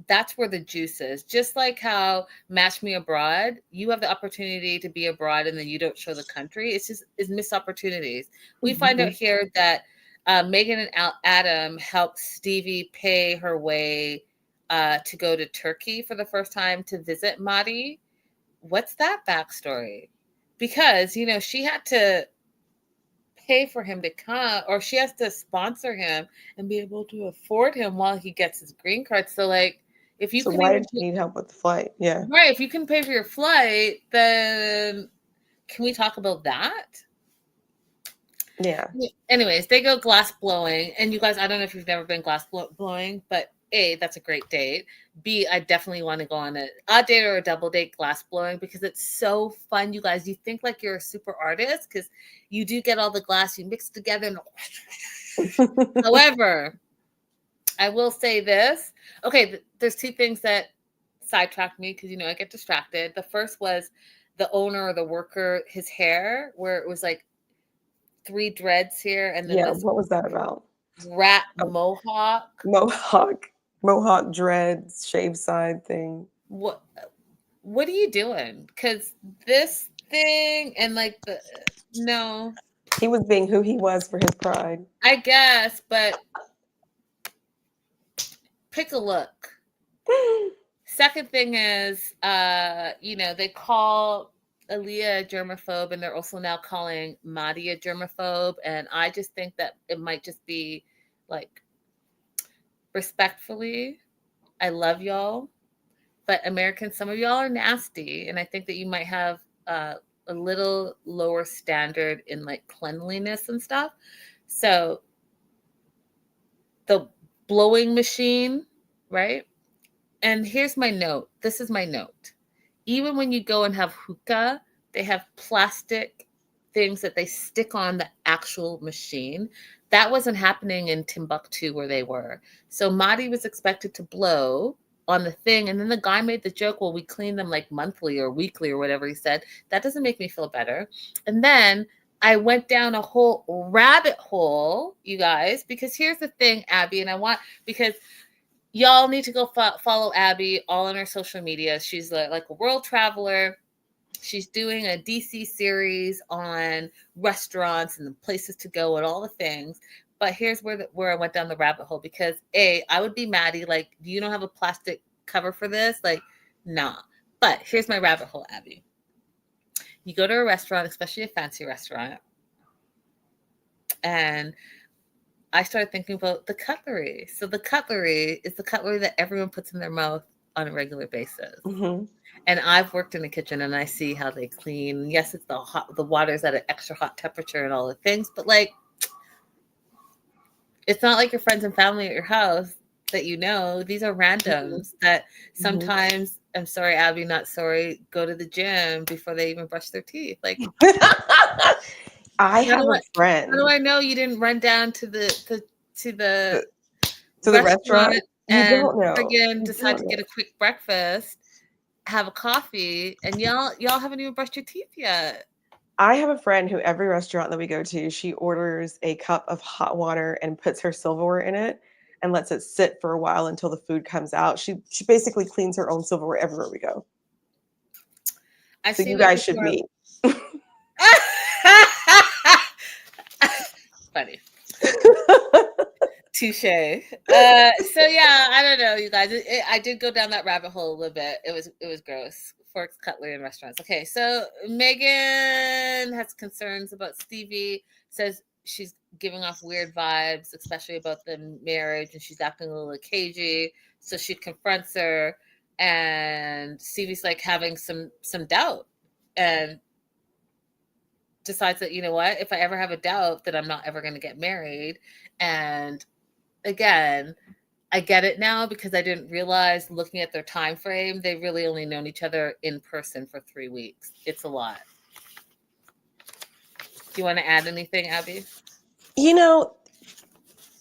that's where the juice is. Just like how Match Me Abroad, you have the opportunity to be abroad and then you don't show the country. It's missed opportunities. We find out here that Megan and Adam helped Stevie pay her way to go to Turkey for the first time to visit Madi. What's that backstory? Because, you know, she had to pay for him to come, or she has to sponsor him and be able to afford him while he gets his green card. So, like, if you so can why did she need help with the flight? Yeah. Right. If you can pay for your flight, then can we talk about that? Yeah. Anyways, they go glass blowing. And you guys, I don't know if you've never been glass blowing, but A, that's a great date. B, I definitely want to go on a date or a double date glass blowing because it's so fun, you guys. You think like you're a super artist because you do get all the glass, you mix together. And however, I will say this. Okay, there's two things that sidetracked me because, you know, I get distracted. The first was the owner or the worker, his hair, where it was like 3 dreads here, and then what was that about? Rat mohawk dreads, shave side thing. What are you doing? Because this thing and like no, he was being who he was for his pride, I guess, but pick a look. Second thing is, you know, they call Aaliyah a germaphobe, and they're also now calling Madi a germaphobe. And I just think that it might just be like, respectfully, I love y'all, but Americans, some of y'all are nasty. And I think that you might have a little lower standard in like cleanliness and stuff. So the blowing machine, right? And here's my note. This is my note. Even when you go and have hookah, they have plastic things that they stick on the actual machine. That wasn't happening in Timbuktu where they were. So Madi was expected to blow on the thing. And then the guy made the joke, well, we clean them like monthly or weekly or whatever he said. That doesn't make me feel better. And then I went down a whole rabbit hole, you guys, because here's the thing, Abby, and because y'all need to go follow Abby all on her social media. She's like a world traveler. She's doing a DC series on restaurants and the places to go and all the things. But here's where I went down the rabbit hole because A, I would be Maddie. Like, you don't have a plastic cover for this? Like, nah. But here's my rabbit hole, Abby. You go to a restaurant, especially a fancy restaurant, and I started thinking about the cutlery. So the cutlery is the cutlery that everyone puts in their mouth on a regular basis. Mm-hmm. And I've worked in the kitchen and I see how they clean. Yes, it's the water's at an extra hot temperature and all the things, but like, it's not like your friends and family at your house that you know. These are randoms that sometimes, I'm sorry, Abby, not sorry, go to the gym before they even brush their teeth. Like, I have a friend. How do I know you didn't run down to the restaurant and you don't know. Again, decide to get a quick breakfast, have a coffee, and y'all haven't even brushed your teeth yet? I have a friend who every restaurant that we go to, she orders a cup of hot water and puts her silverware in it and lets it sit for a while until the food comes out. She basically cleans her own silverware everywhere we go. So you guys should meet. Funny. Touche. So yeah, I don't know, you guys. I did go down that rabbit hole a little bit. It was gross. Forks, cutlery, and restaurants. Okay, so Megan has concerns about Stevie. Says she's giving off weird vibes, especially about the marriage, and she's acting a little cagey. So she confronts her, and Stevie's like having some doubt, and decides that, you know what, if I ever have a doubt, that I'm not ever going to get married. And again, I get it now because I didn't realize, looking at their time frame, they really only known each other in person for 3 weeks. It's a lot. Do you want to add anything, Abby? You know,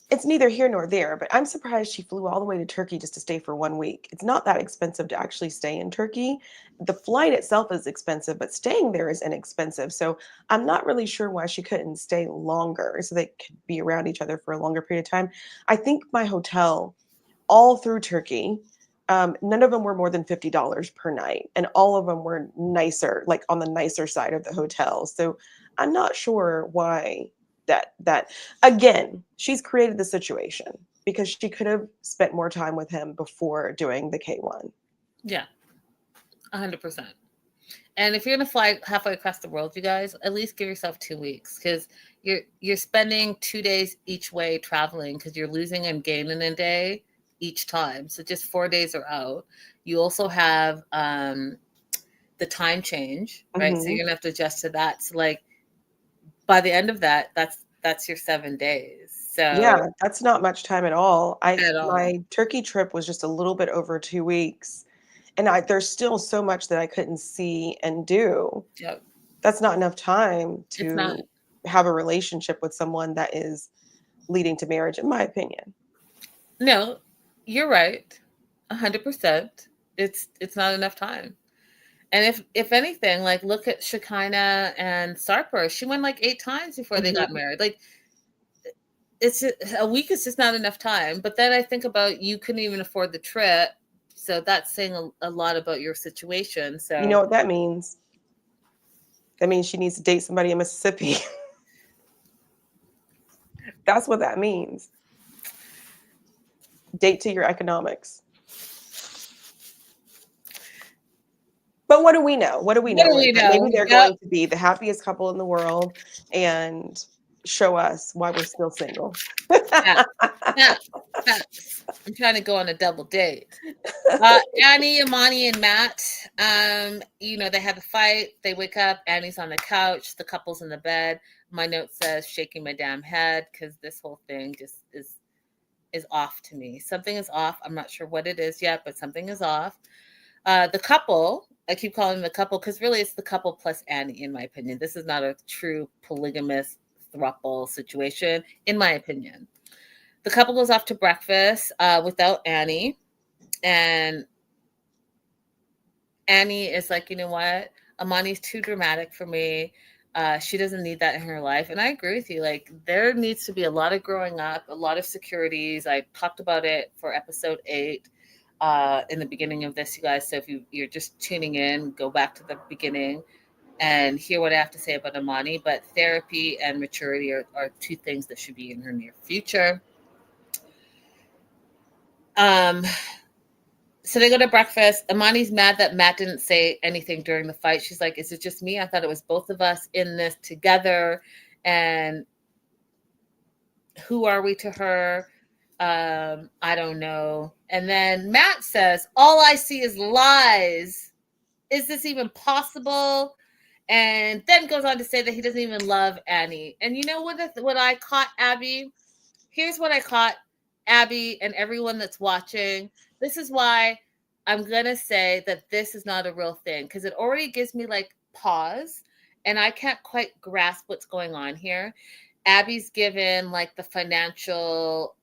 it's neither here nor there, but I'm surprised she flew all the way to Turkey just to stay for 1 week. It's not that expensive to actually stay in Turkey. The flight itself is expensive, but staying there is inexpensive. So I'm not really sure why she couldn't stay longer so they could be around each other for a longer period of time. I think my hotel, all through Turkey, none of them were more than $50 per night. And all of them were nicer, like on the nicer side of the hotel. So I'm not sure why that again, she's created the situation because she could have spent more time with him before doing the K1. Yeah, 100%. And if you're gonna fly halfway across the world, you guys, at least give yourself 2 weeks, because you're spending 2 days each way traveling, because you're losing and gaining a day each time. So just 4 days are out. You also have the time change, right? So you're gonna have to adjust to that. So like by the end of that, that's your 7 days. So yeah, that's not much time at all. at all. My Turkey trip was just a little bit over 2 weeks, and there's still so much that I couldn't see and do. Yep. That's not enough time It's not. to have a relationship with someone that is leading to marriage, in my opinion. No, you're right. 100%. It's not enough time. And if anything, like look at Shekinah and Sarper. She went like 8 times before they got married. Like it's a week is just not enough time. But then I think about, you couldn't even afford the trip. So that's saying a lot about your situation. So You know what that means? That means she needs to date somebody in Mississippi. That's what that means. Date to your economics. But what do we know? What do we know? we know? Maybe they're going to be the happiest couple in the world and show us why we're still single. Yeah. I'm trying to go on a double date. Annie, Imani, and Matt, they have a fight. They wake up. Annie's on the couch. The couple's in the bed. My note says, shaking my damn head, because this whole thing just is off to me. Something is off. I'm not sure what it is yet, but something is off. The couple, I keep calling them the couple because really it's the couple plus Annie, in my opinion. This is not a true polygamous throuple situation, in my opinion. The couple goes off to breakfast without Annie. And Annie is like, you know what? Amani's too dramatic for me. She doesn't need that in her life. And I agree with you. Like, there needs to be a lot of growing up, a lot of securities. I talked about it for episode 8 in the beginning of this, you guys. So if you're just tuning in, go back to the beginning and hear what I have to say about Amani. But therapy and maturity are 2 things that should be in her near future. So they go to breakfast. Amani's mad that Matt didn't say anything during the fight. She's like, is it just me? I thought it was both of us in this together. And who are we to her? I don't know. And then Matt says, all I see is lies. Is this even possible? And then goes on to say that he doesn't even love Annie. And you know what I caught, Abby? Here's what I caught, Abby, and everyone that's watching. This is why I'm going to say that this is not a real thing, because it already gives me like pause, and I can't quite grasp what's going on here. Abby's given like the financial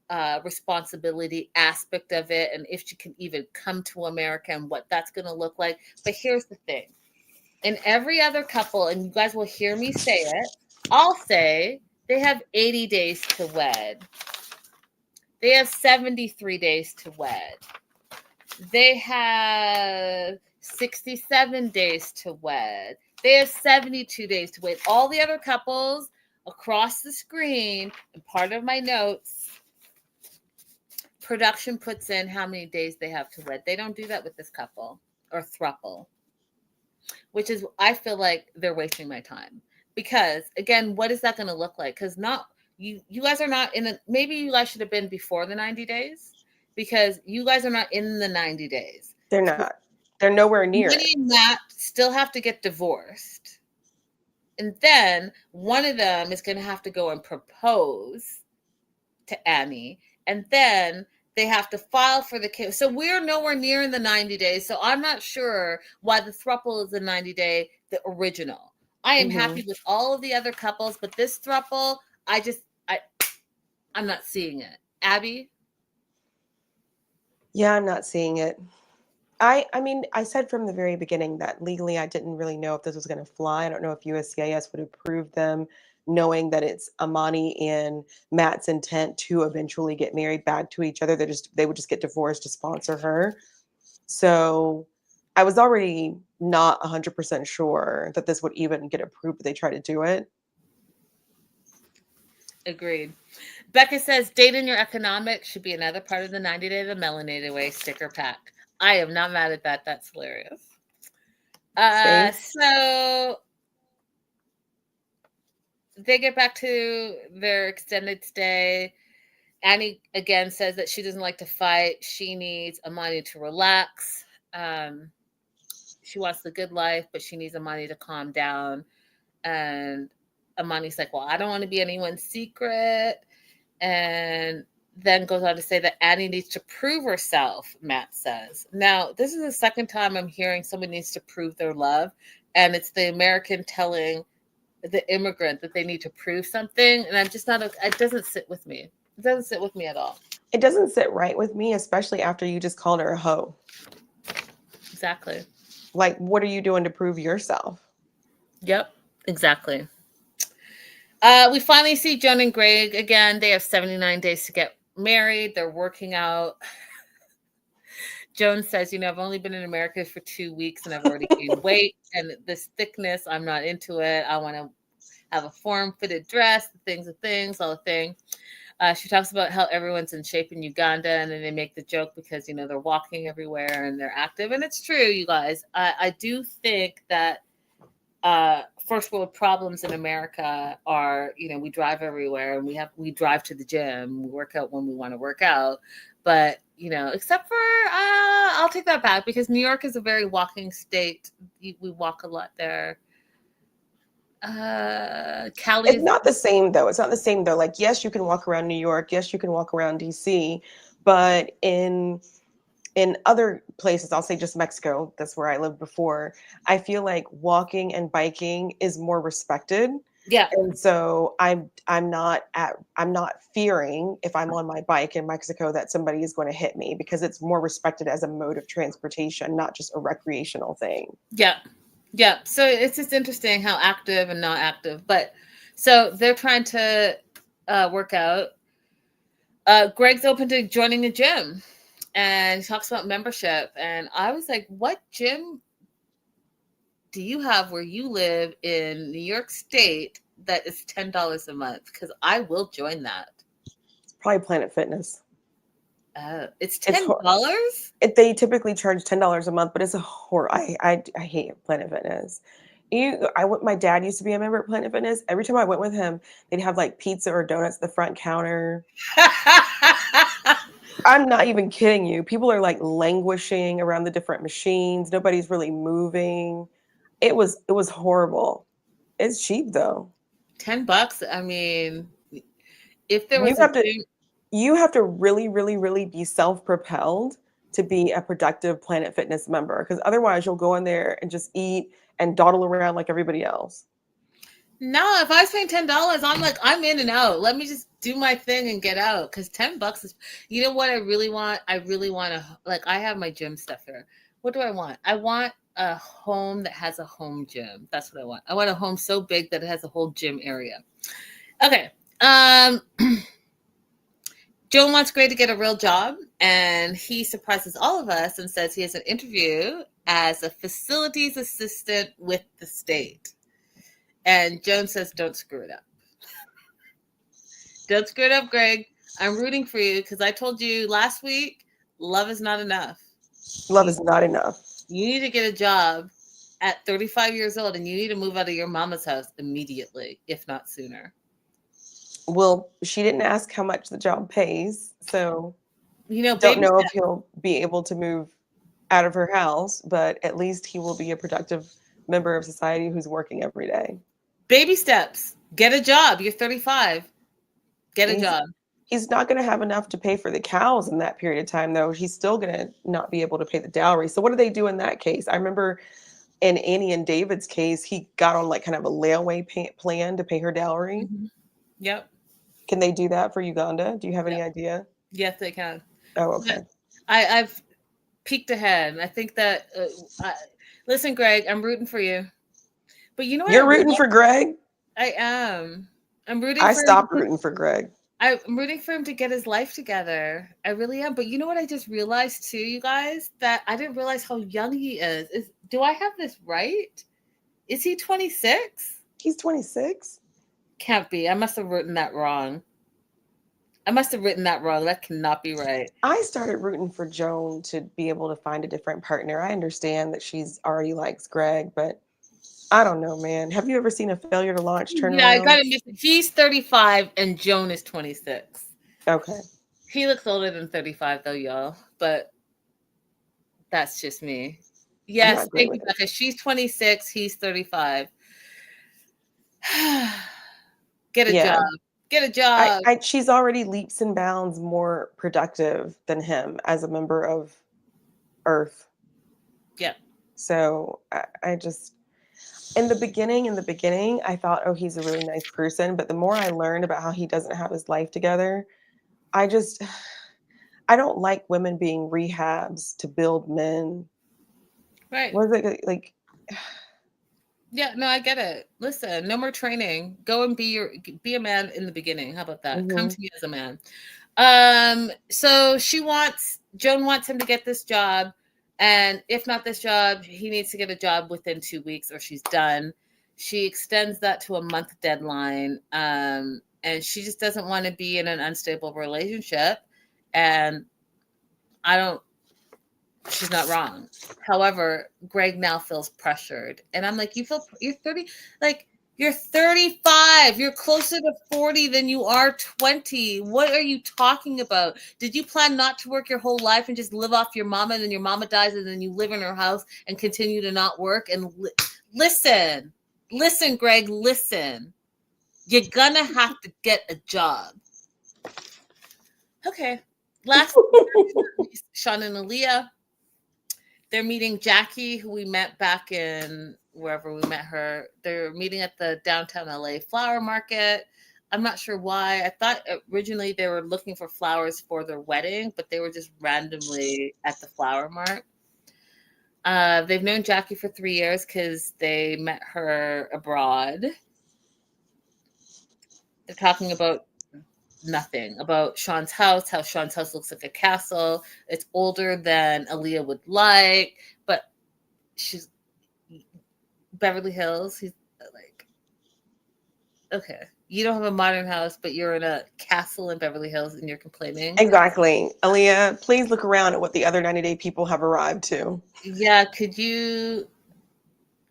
responsibility aspect of it, and if she can even come to America and what that's going to look like. But here's the thing. In every other couple, and you guys will hear me say it, I'll say they have 80 days to wed. They have 73 days to wed. They have 67 days to wed. They have 72 days to wed. All the other couples across the screen, and part of my notes, production puts in how many days they have to wed. They don't do that with this couple or throuple, which is, I feel like they're wasting my time. Because again, what is that going to look like? Because you guys are not maybe you guys should have been before the 90 days, because you guys are not in the 90 days. They're not. They're nowhere near it. And Matt still have to get divorced. And then one of them is going to have to go and propose to Annie. And then they have to file for the case. So we're nowhere near in the 90 days. So I'm not sure why the throuple is the 90-day, the original. I am happy with all of the other couples, but this throuple, I'm not seeing it. Abby? Yeah, I'm not seeing it. I mean, I said from the very beginning that legally I didn't really know if this was going to fly. I don't know if USCIS would approve them, knowing that it's Amani and Matt's intent to eventually get married back to each other. They would just get divorced to sponsor her. So I was already not 100% sure that this would even get approved if they try to do it. Agreed. Becca says, dating your economics should be another part of the 90 Day the Melanated Way sticker pack. I am not mad at that. That's hilarious. So they get back to their extended stay. Annie again says that she doesn't like to fight. She needs Amani to relax. She wants the good life, but she needs Amani to calm down. And Amani's like, well, I don't want to be anyone's secret. And then goes on to say that Annie needs to prove herself, Matt says. Now, this is the second time I'm hearing someone needs to prove their love. And it's the American telling the immigrant that they need to prove something. And I'm just not, it doesn't sit with me. It doesn't sit with me at all. It doesn't sit right with me, especially after you just called her a hoe. Exactly. Like, what are you doing to prove yourself? Yep, exactly. We finally see Joan and Greg again. They have 79 days to get married. They're working out. Joan says, I've only been in America for 2 weeks and I've already gained weight. And this thickness, I'm not into it. I want to have a form-fitted dress, the things, all the things. She talks about how everyone's in shape in Uganda, and then they make the joke because, they're walking everywhere and they're active. And it's true, you guys. I do think that first world problems in America are, we drive everywhere and we drive to the gym, we work out when we want to work out. But, except for, I'll take that back because New York is a very walking state. We walk a lot there. Cali. It's not the same though. It's not the same though. Like, yes, you can walk around New York. Yes, you can walk around DC, but in other places, I'll say just Mexico, that's where I lived before, I feel like walking and biking is more respected. Yeah. And so I'm not fearing if I'm on my bike in Mexico that somebody is going to hit me because it's more respected as a mode of transportation, not just a recreational thing. Yeah. Yeah. So it's just interesting how active and not active. But so they're trying to work out. Greg's open to joining a gym. And he talks about membership. And I was like, what gym do you have where you live in New York State that is $10 a month? Because I will join that. It's probably Planet Fitness. It's $10? They typically charge $10 a month, but it's a horror. I hate Planet Fitness. My dad used to be a member at Planet Fitness. Every time I went with him, they'd have like pizza or donuts at the front counter. I'm not even kidding you. People are like languishing around the different machines. Nobody's really moving. It was horrible. It's cheap though. $10. I mean, if there was you have to really, really, really be self-propelled to be a productive Planet Fitness member, because otherwise you'll go in there and just eat and dawdle around like everybody else. No, if I was paying $10, I'm like, I'm in and out. Let me just do my thing and get out. Because $10 is, you know what I really want? I really want to, like, I have my gym stuff here. What do I want? I want a home that has a home gym. That's what I want. I want a home so big that it has a whole gym area. Okay. Joan wants Gray to get a real job, and he surprises all of us and says he has an interview as a facilities assistant with the state. And Joan says, don't screw it up. Don't screw it up, Greg. I'm rooting for you because I told you last week, love is not enough. Love is not enough. You need to get a job at 35 years old, and you need to move out of your mama's house immediately, if not sooner. Well, she didn't ask how much the job pays, so don't know if he'll be able to move out of her house, but at least he will be a productive member of society who's working every day. Baby steps. Get a job. You're 35. Get a job. He's not going to have enough to pay for the cows in that period of time, though. He's still going to not be able to pay the dowry. So what do they do in that case? I remember in Annie and David's case, he got on like kind of a layaway plan to pay her dowry. Mm-hmm. Yep. Can they do that for Uganda? Do you have any idea? Yes, they can. Oh, okay. I've peeked ahead. I think that, listen, Greg, I'm rooting for you. But you know what? You're rooting for Greg? I am. I'm rooting I stopped rooting for Greg. I'm rooting for him to get his life together. I really am. But you know what I just realized too, you guys? That I didn't realize how young he is. Do I have this right? Is he 26? He's 26. Can't be. I must have written that wrong. That cannot be right. I started rooting for Joan to be able to find a different partner. I understand that she's already likes Greg, but I don't know, man. Have you ever seen a failure to launch Yeah, I turnaround? got it. He's 35 and Joan is 26. Okay. He looks older than 35 though, y'all. But that's just me. I'm not Yes, great thank with you, it. Becca. She's 26. He's 35. Get a Yeah. job. Get a job. She's already leaps and bounds more productive than him as a member of Earth. Yeah. So I just, in the beginning, I thought, oh, he's a really nice person. But the more I learned about how he doesn't have his life together, I just, I don't like women being rehabs to build men. Right. What is it like? Yeah, no, I get it. Listen, no more training. Go and be a man in the beginning. How about that? Come to me as a man. So Joan wants him to get this job, and if not this job, he needs to get a job within 2 weeks or she's done. She extends that to a month deadline. And she just doesn't want to be in an unstable relationship. And she's not wrong. However, Greg now feels pressured. And I'm like, you're 30, like you're 35. You're closer to 40 than you are 20. What are you talking about? Did you plan not to work your whole life and just live off your mama, and then your mama dies and then you live in her house and continue to not work? And listen, Greg, listen. You're gonna have to get a job. Okay. Last Sean and Aaliyah. They're meeting Jackie, who we met back in wherever we met her. They're meeting at the downtown LA flower market. I'm not sure why. I thought originally they were looking for flowers for their wedding, but they were just randomly at the flower mart. They've known Jackie for 3 years because they met her abroad. They're talking about nothing, about Sean's house, how Sean's house looks like a castle. It's older than Aaliyah would like, but she's Beverly Hills. He's like, okay, you don't have a modern house, but you're in a castle in Beverly Hills and you're complaining. Exactly. Aaliyah, please look around at what the other 90 Day people have arrived to. Yeah, could you,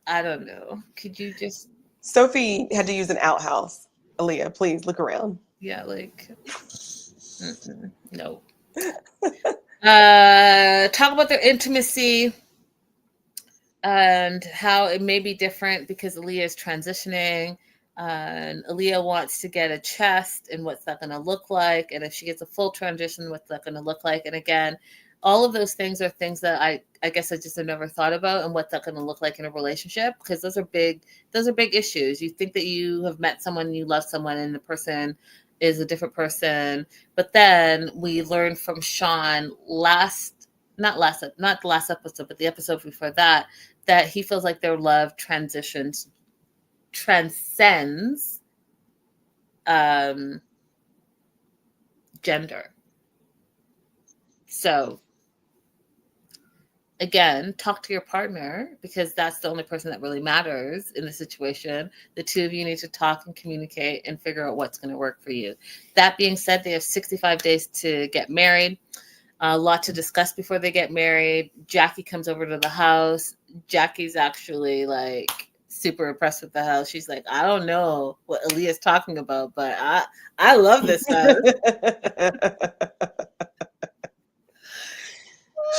I don't know, could you just. Sophie had to use an outhouse. Aaliyah, please look around. Yeah, like, no. Talk about their intimacy and how it may be different because Aaliyah is transitioning. And Aaliyah wants to get a chest and what's that going to look like? And if she gets a full transition, what's that going to look like? And again, all of those things are things that I guess I just have never thought about, and what's that going to look like in a relationship, because those are big issues. You think that you have met someone, you love someone, and the person is a different person. But then we learned from Sean not the last episode, but the episode before that he feels like their love transcends gender. So again, talk to your partner, because that's the only person that really matters in the situation. The two of you need to talk and communicate and figure out what's going to work for you. That being said, they have 65 days to get married. A lot to discuss before they get married. Jackie comes over to the house. Jackie's actually like super impressed with the house. She's like, I don't know what Aaliyah's talking about, but I love this house.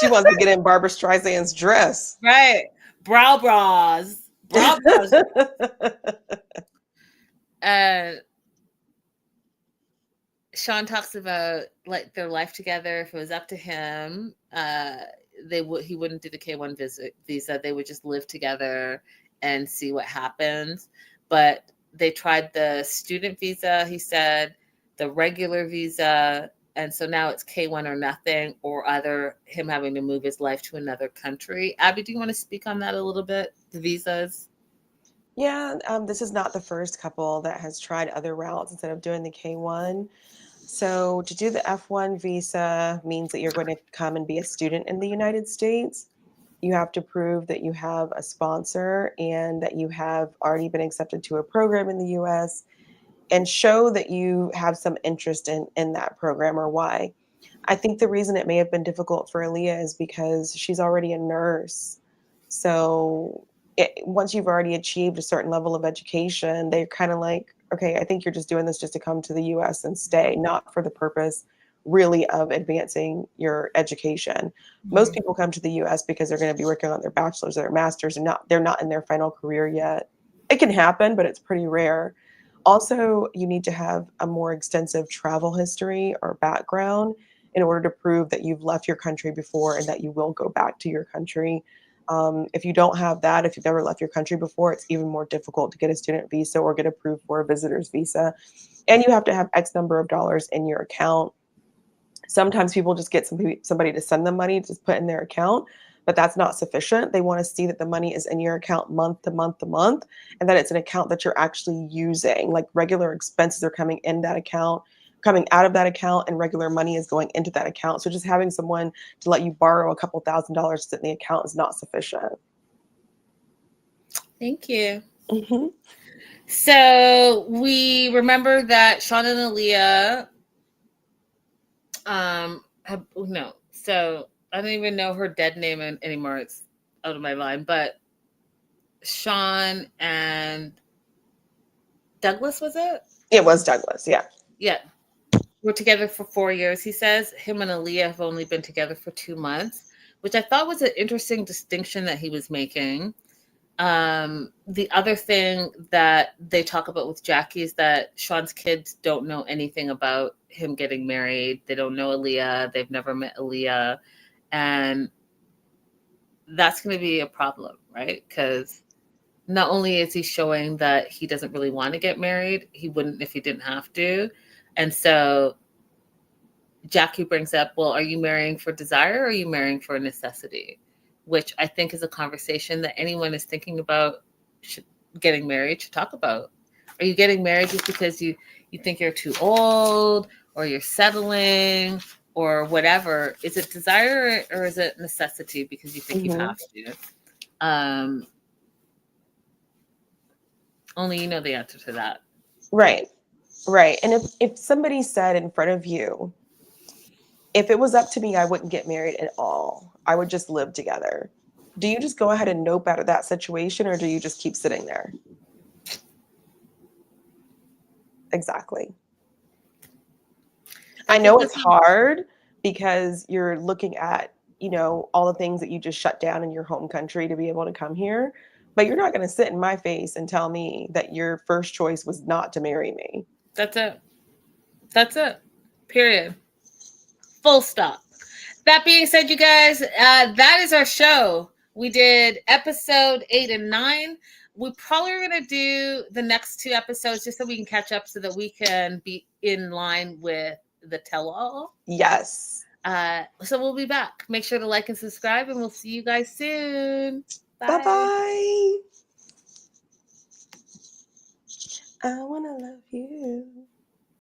She wants to get in Barbara Streisand's dress. Right. Brow bras. And Sean talks about like their life together. If it was up to him, he wouldn't do the K1 visa. They would just live together and see what happens. But they tried the student visa, he said, the regular visa, and so now it's K1 or nothing, or either him having to move his life to another country. Abby, do you want to speak on that a little bit? The visas? Yeah, this is not the first couple that has tried other routes instead of doing the K1. So to do the F1 visa means that you're going to come and be a student in the United States. You have to prove that you have a sponsor and that you have already been accepted to a program in the US. and show that you have some interest in that program or why. I think the reason it may have been difficult for Aaliyah is because she's already a nurse. So once you've already achieved a certain level of education, they're kind of like, okay, I think you're just doing this just to come to the US and stay, not for the purpose really of advancing your education. Most people come to the US because they're going to be working on their bachelor's or their master's and they're not in their final career yet. It can happen, but it's pretty rare. Also, you need to have a more extensive travel history or background in order to prove that you've left your country before and that you will go back to your country. If you don't have that, if you've never left your country before, it's even more difficult to get a student visa or get approved for a visitor's visa. And you have to have X number of dollars in your account. Sometimes people just get somebody to send them money to put in their account, but that's not sufficient. They want to see that the money is in your account month to month to month, and that it's an account that you're actually using. Like regular expenses are coming in that account, coming out of that account, and regular money is going into that account. So just having someone to let you borrow a couple $1,000s to sit in the account is not sufficient. Thank you. Mm-hmm. So we remember that Sean and Aaliyah so I don't even know her dead name anymore. It's out of my mind. But Sean and Douglas, was it? It was Douglas, yeah. Yeah. We're together for 4 years, he says. Him and Aaliyah have only been together for 2 months, which I thought was an interesting distinction that he was making. The other thing that they talk about with Jackie is that Sean's kids don't know anything about him getting married. They don't know Aaliyah. They've never met Aaliyah. And that's going to be a problem, right? Because not only is he showing that he doesn't really want to get married, he wouldn't if he didn't have to. And so Jackie brings up, well, are you marrying for desire or are you marrying for necessity? Which I think is a conversation that anyone is thinking about getting married should talk about. Are you getting married just because you think you're too old or you're settling or whatever? Is it desire or is it necessity because you think you have to? Only you know the answer to that. Right. And if somebody said in front of you, if it was up to me, I wouldn't get married at all. I would just live together. Do you just go ahead and nope out of that situation, or do you just keep sitting there? Exactly. I know it's hard because you're looking at, all the things that you just shut down in your home country to be able to come here. But you're not going to sit in my face and tell me that your first choice was not to marry me. That's it. Period. Full stop. That being said, you guys, that is our show. We did episode 8 and 9. We probably are going to do the next 2 episodes just so we can catch up so that we can be in line with the tell-all. Yes. So we'll be back. Make sure to like and subscribe, and we'll see you guys soon. Bye. Bye-bye. I want to love you.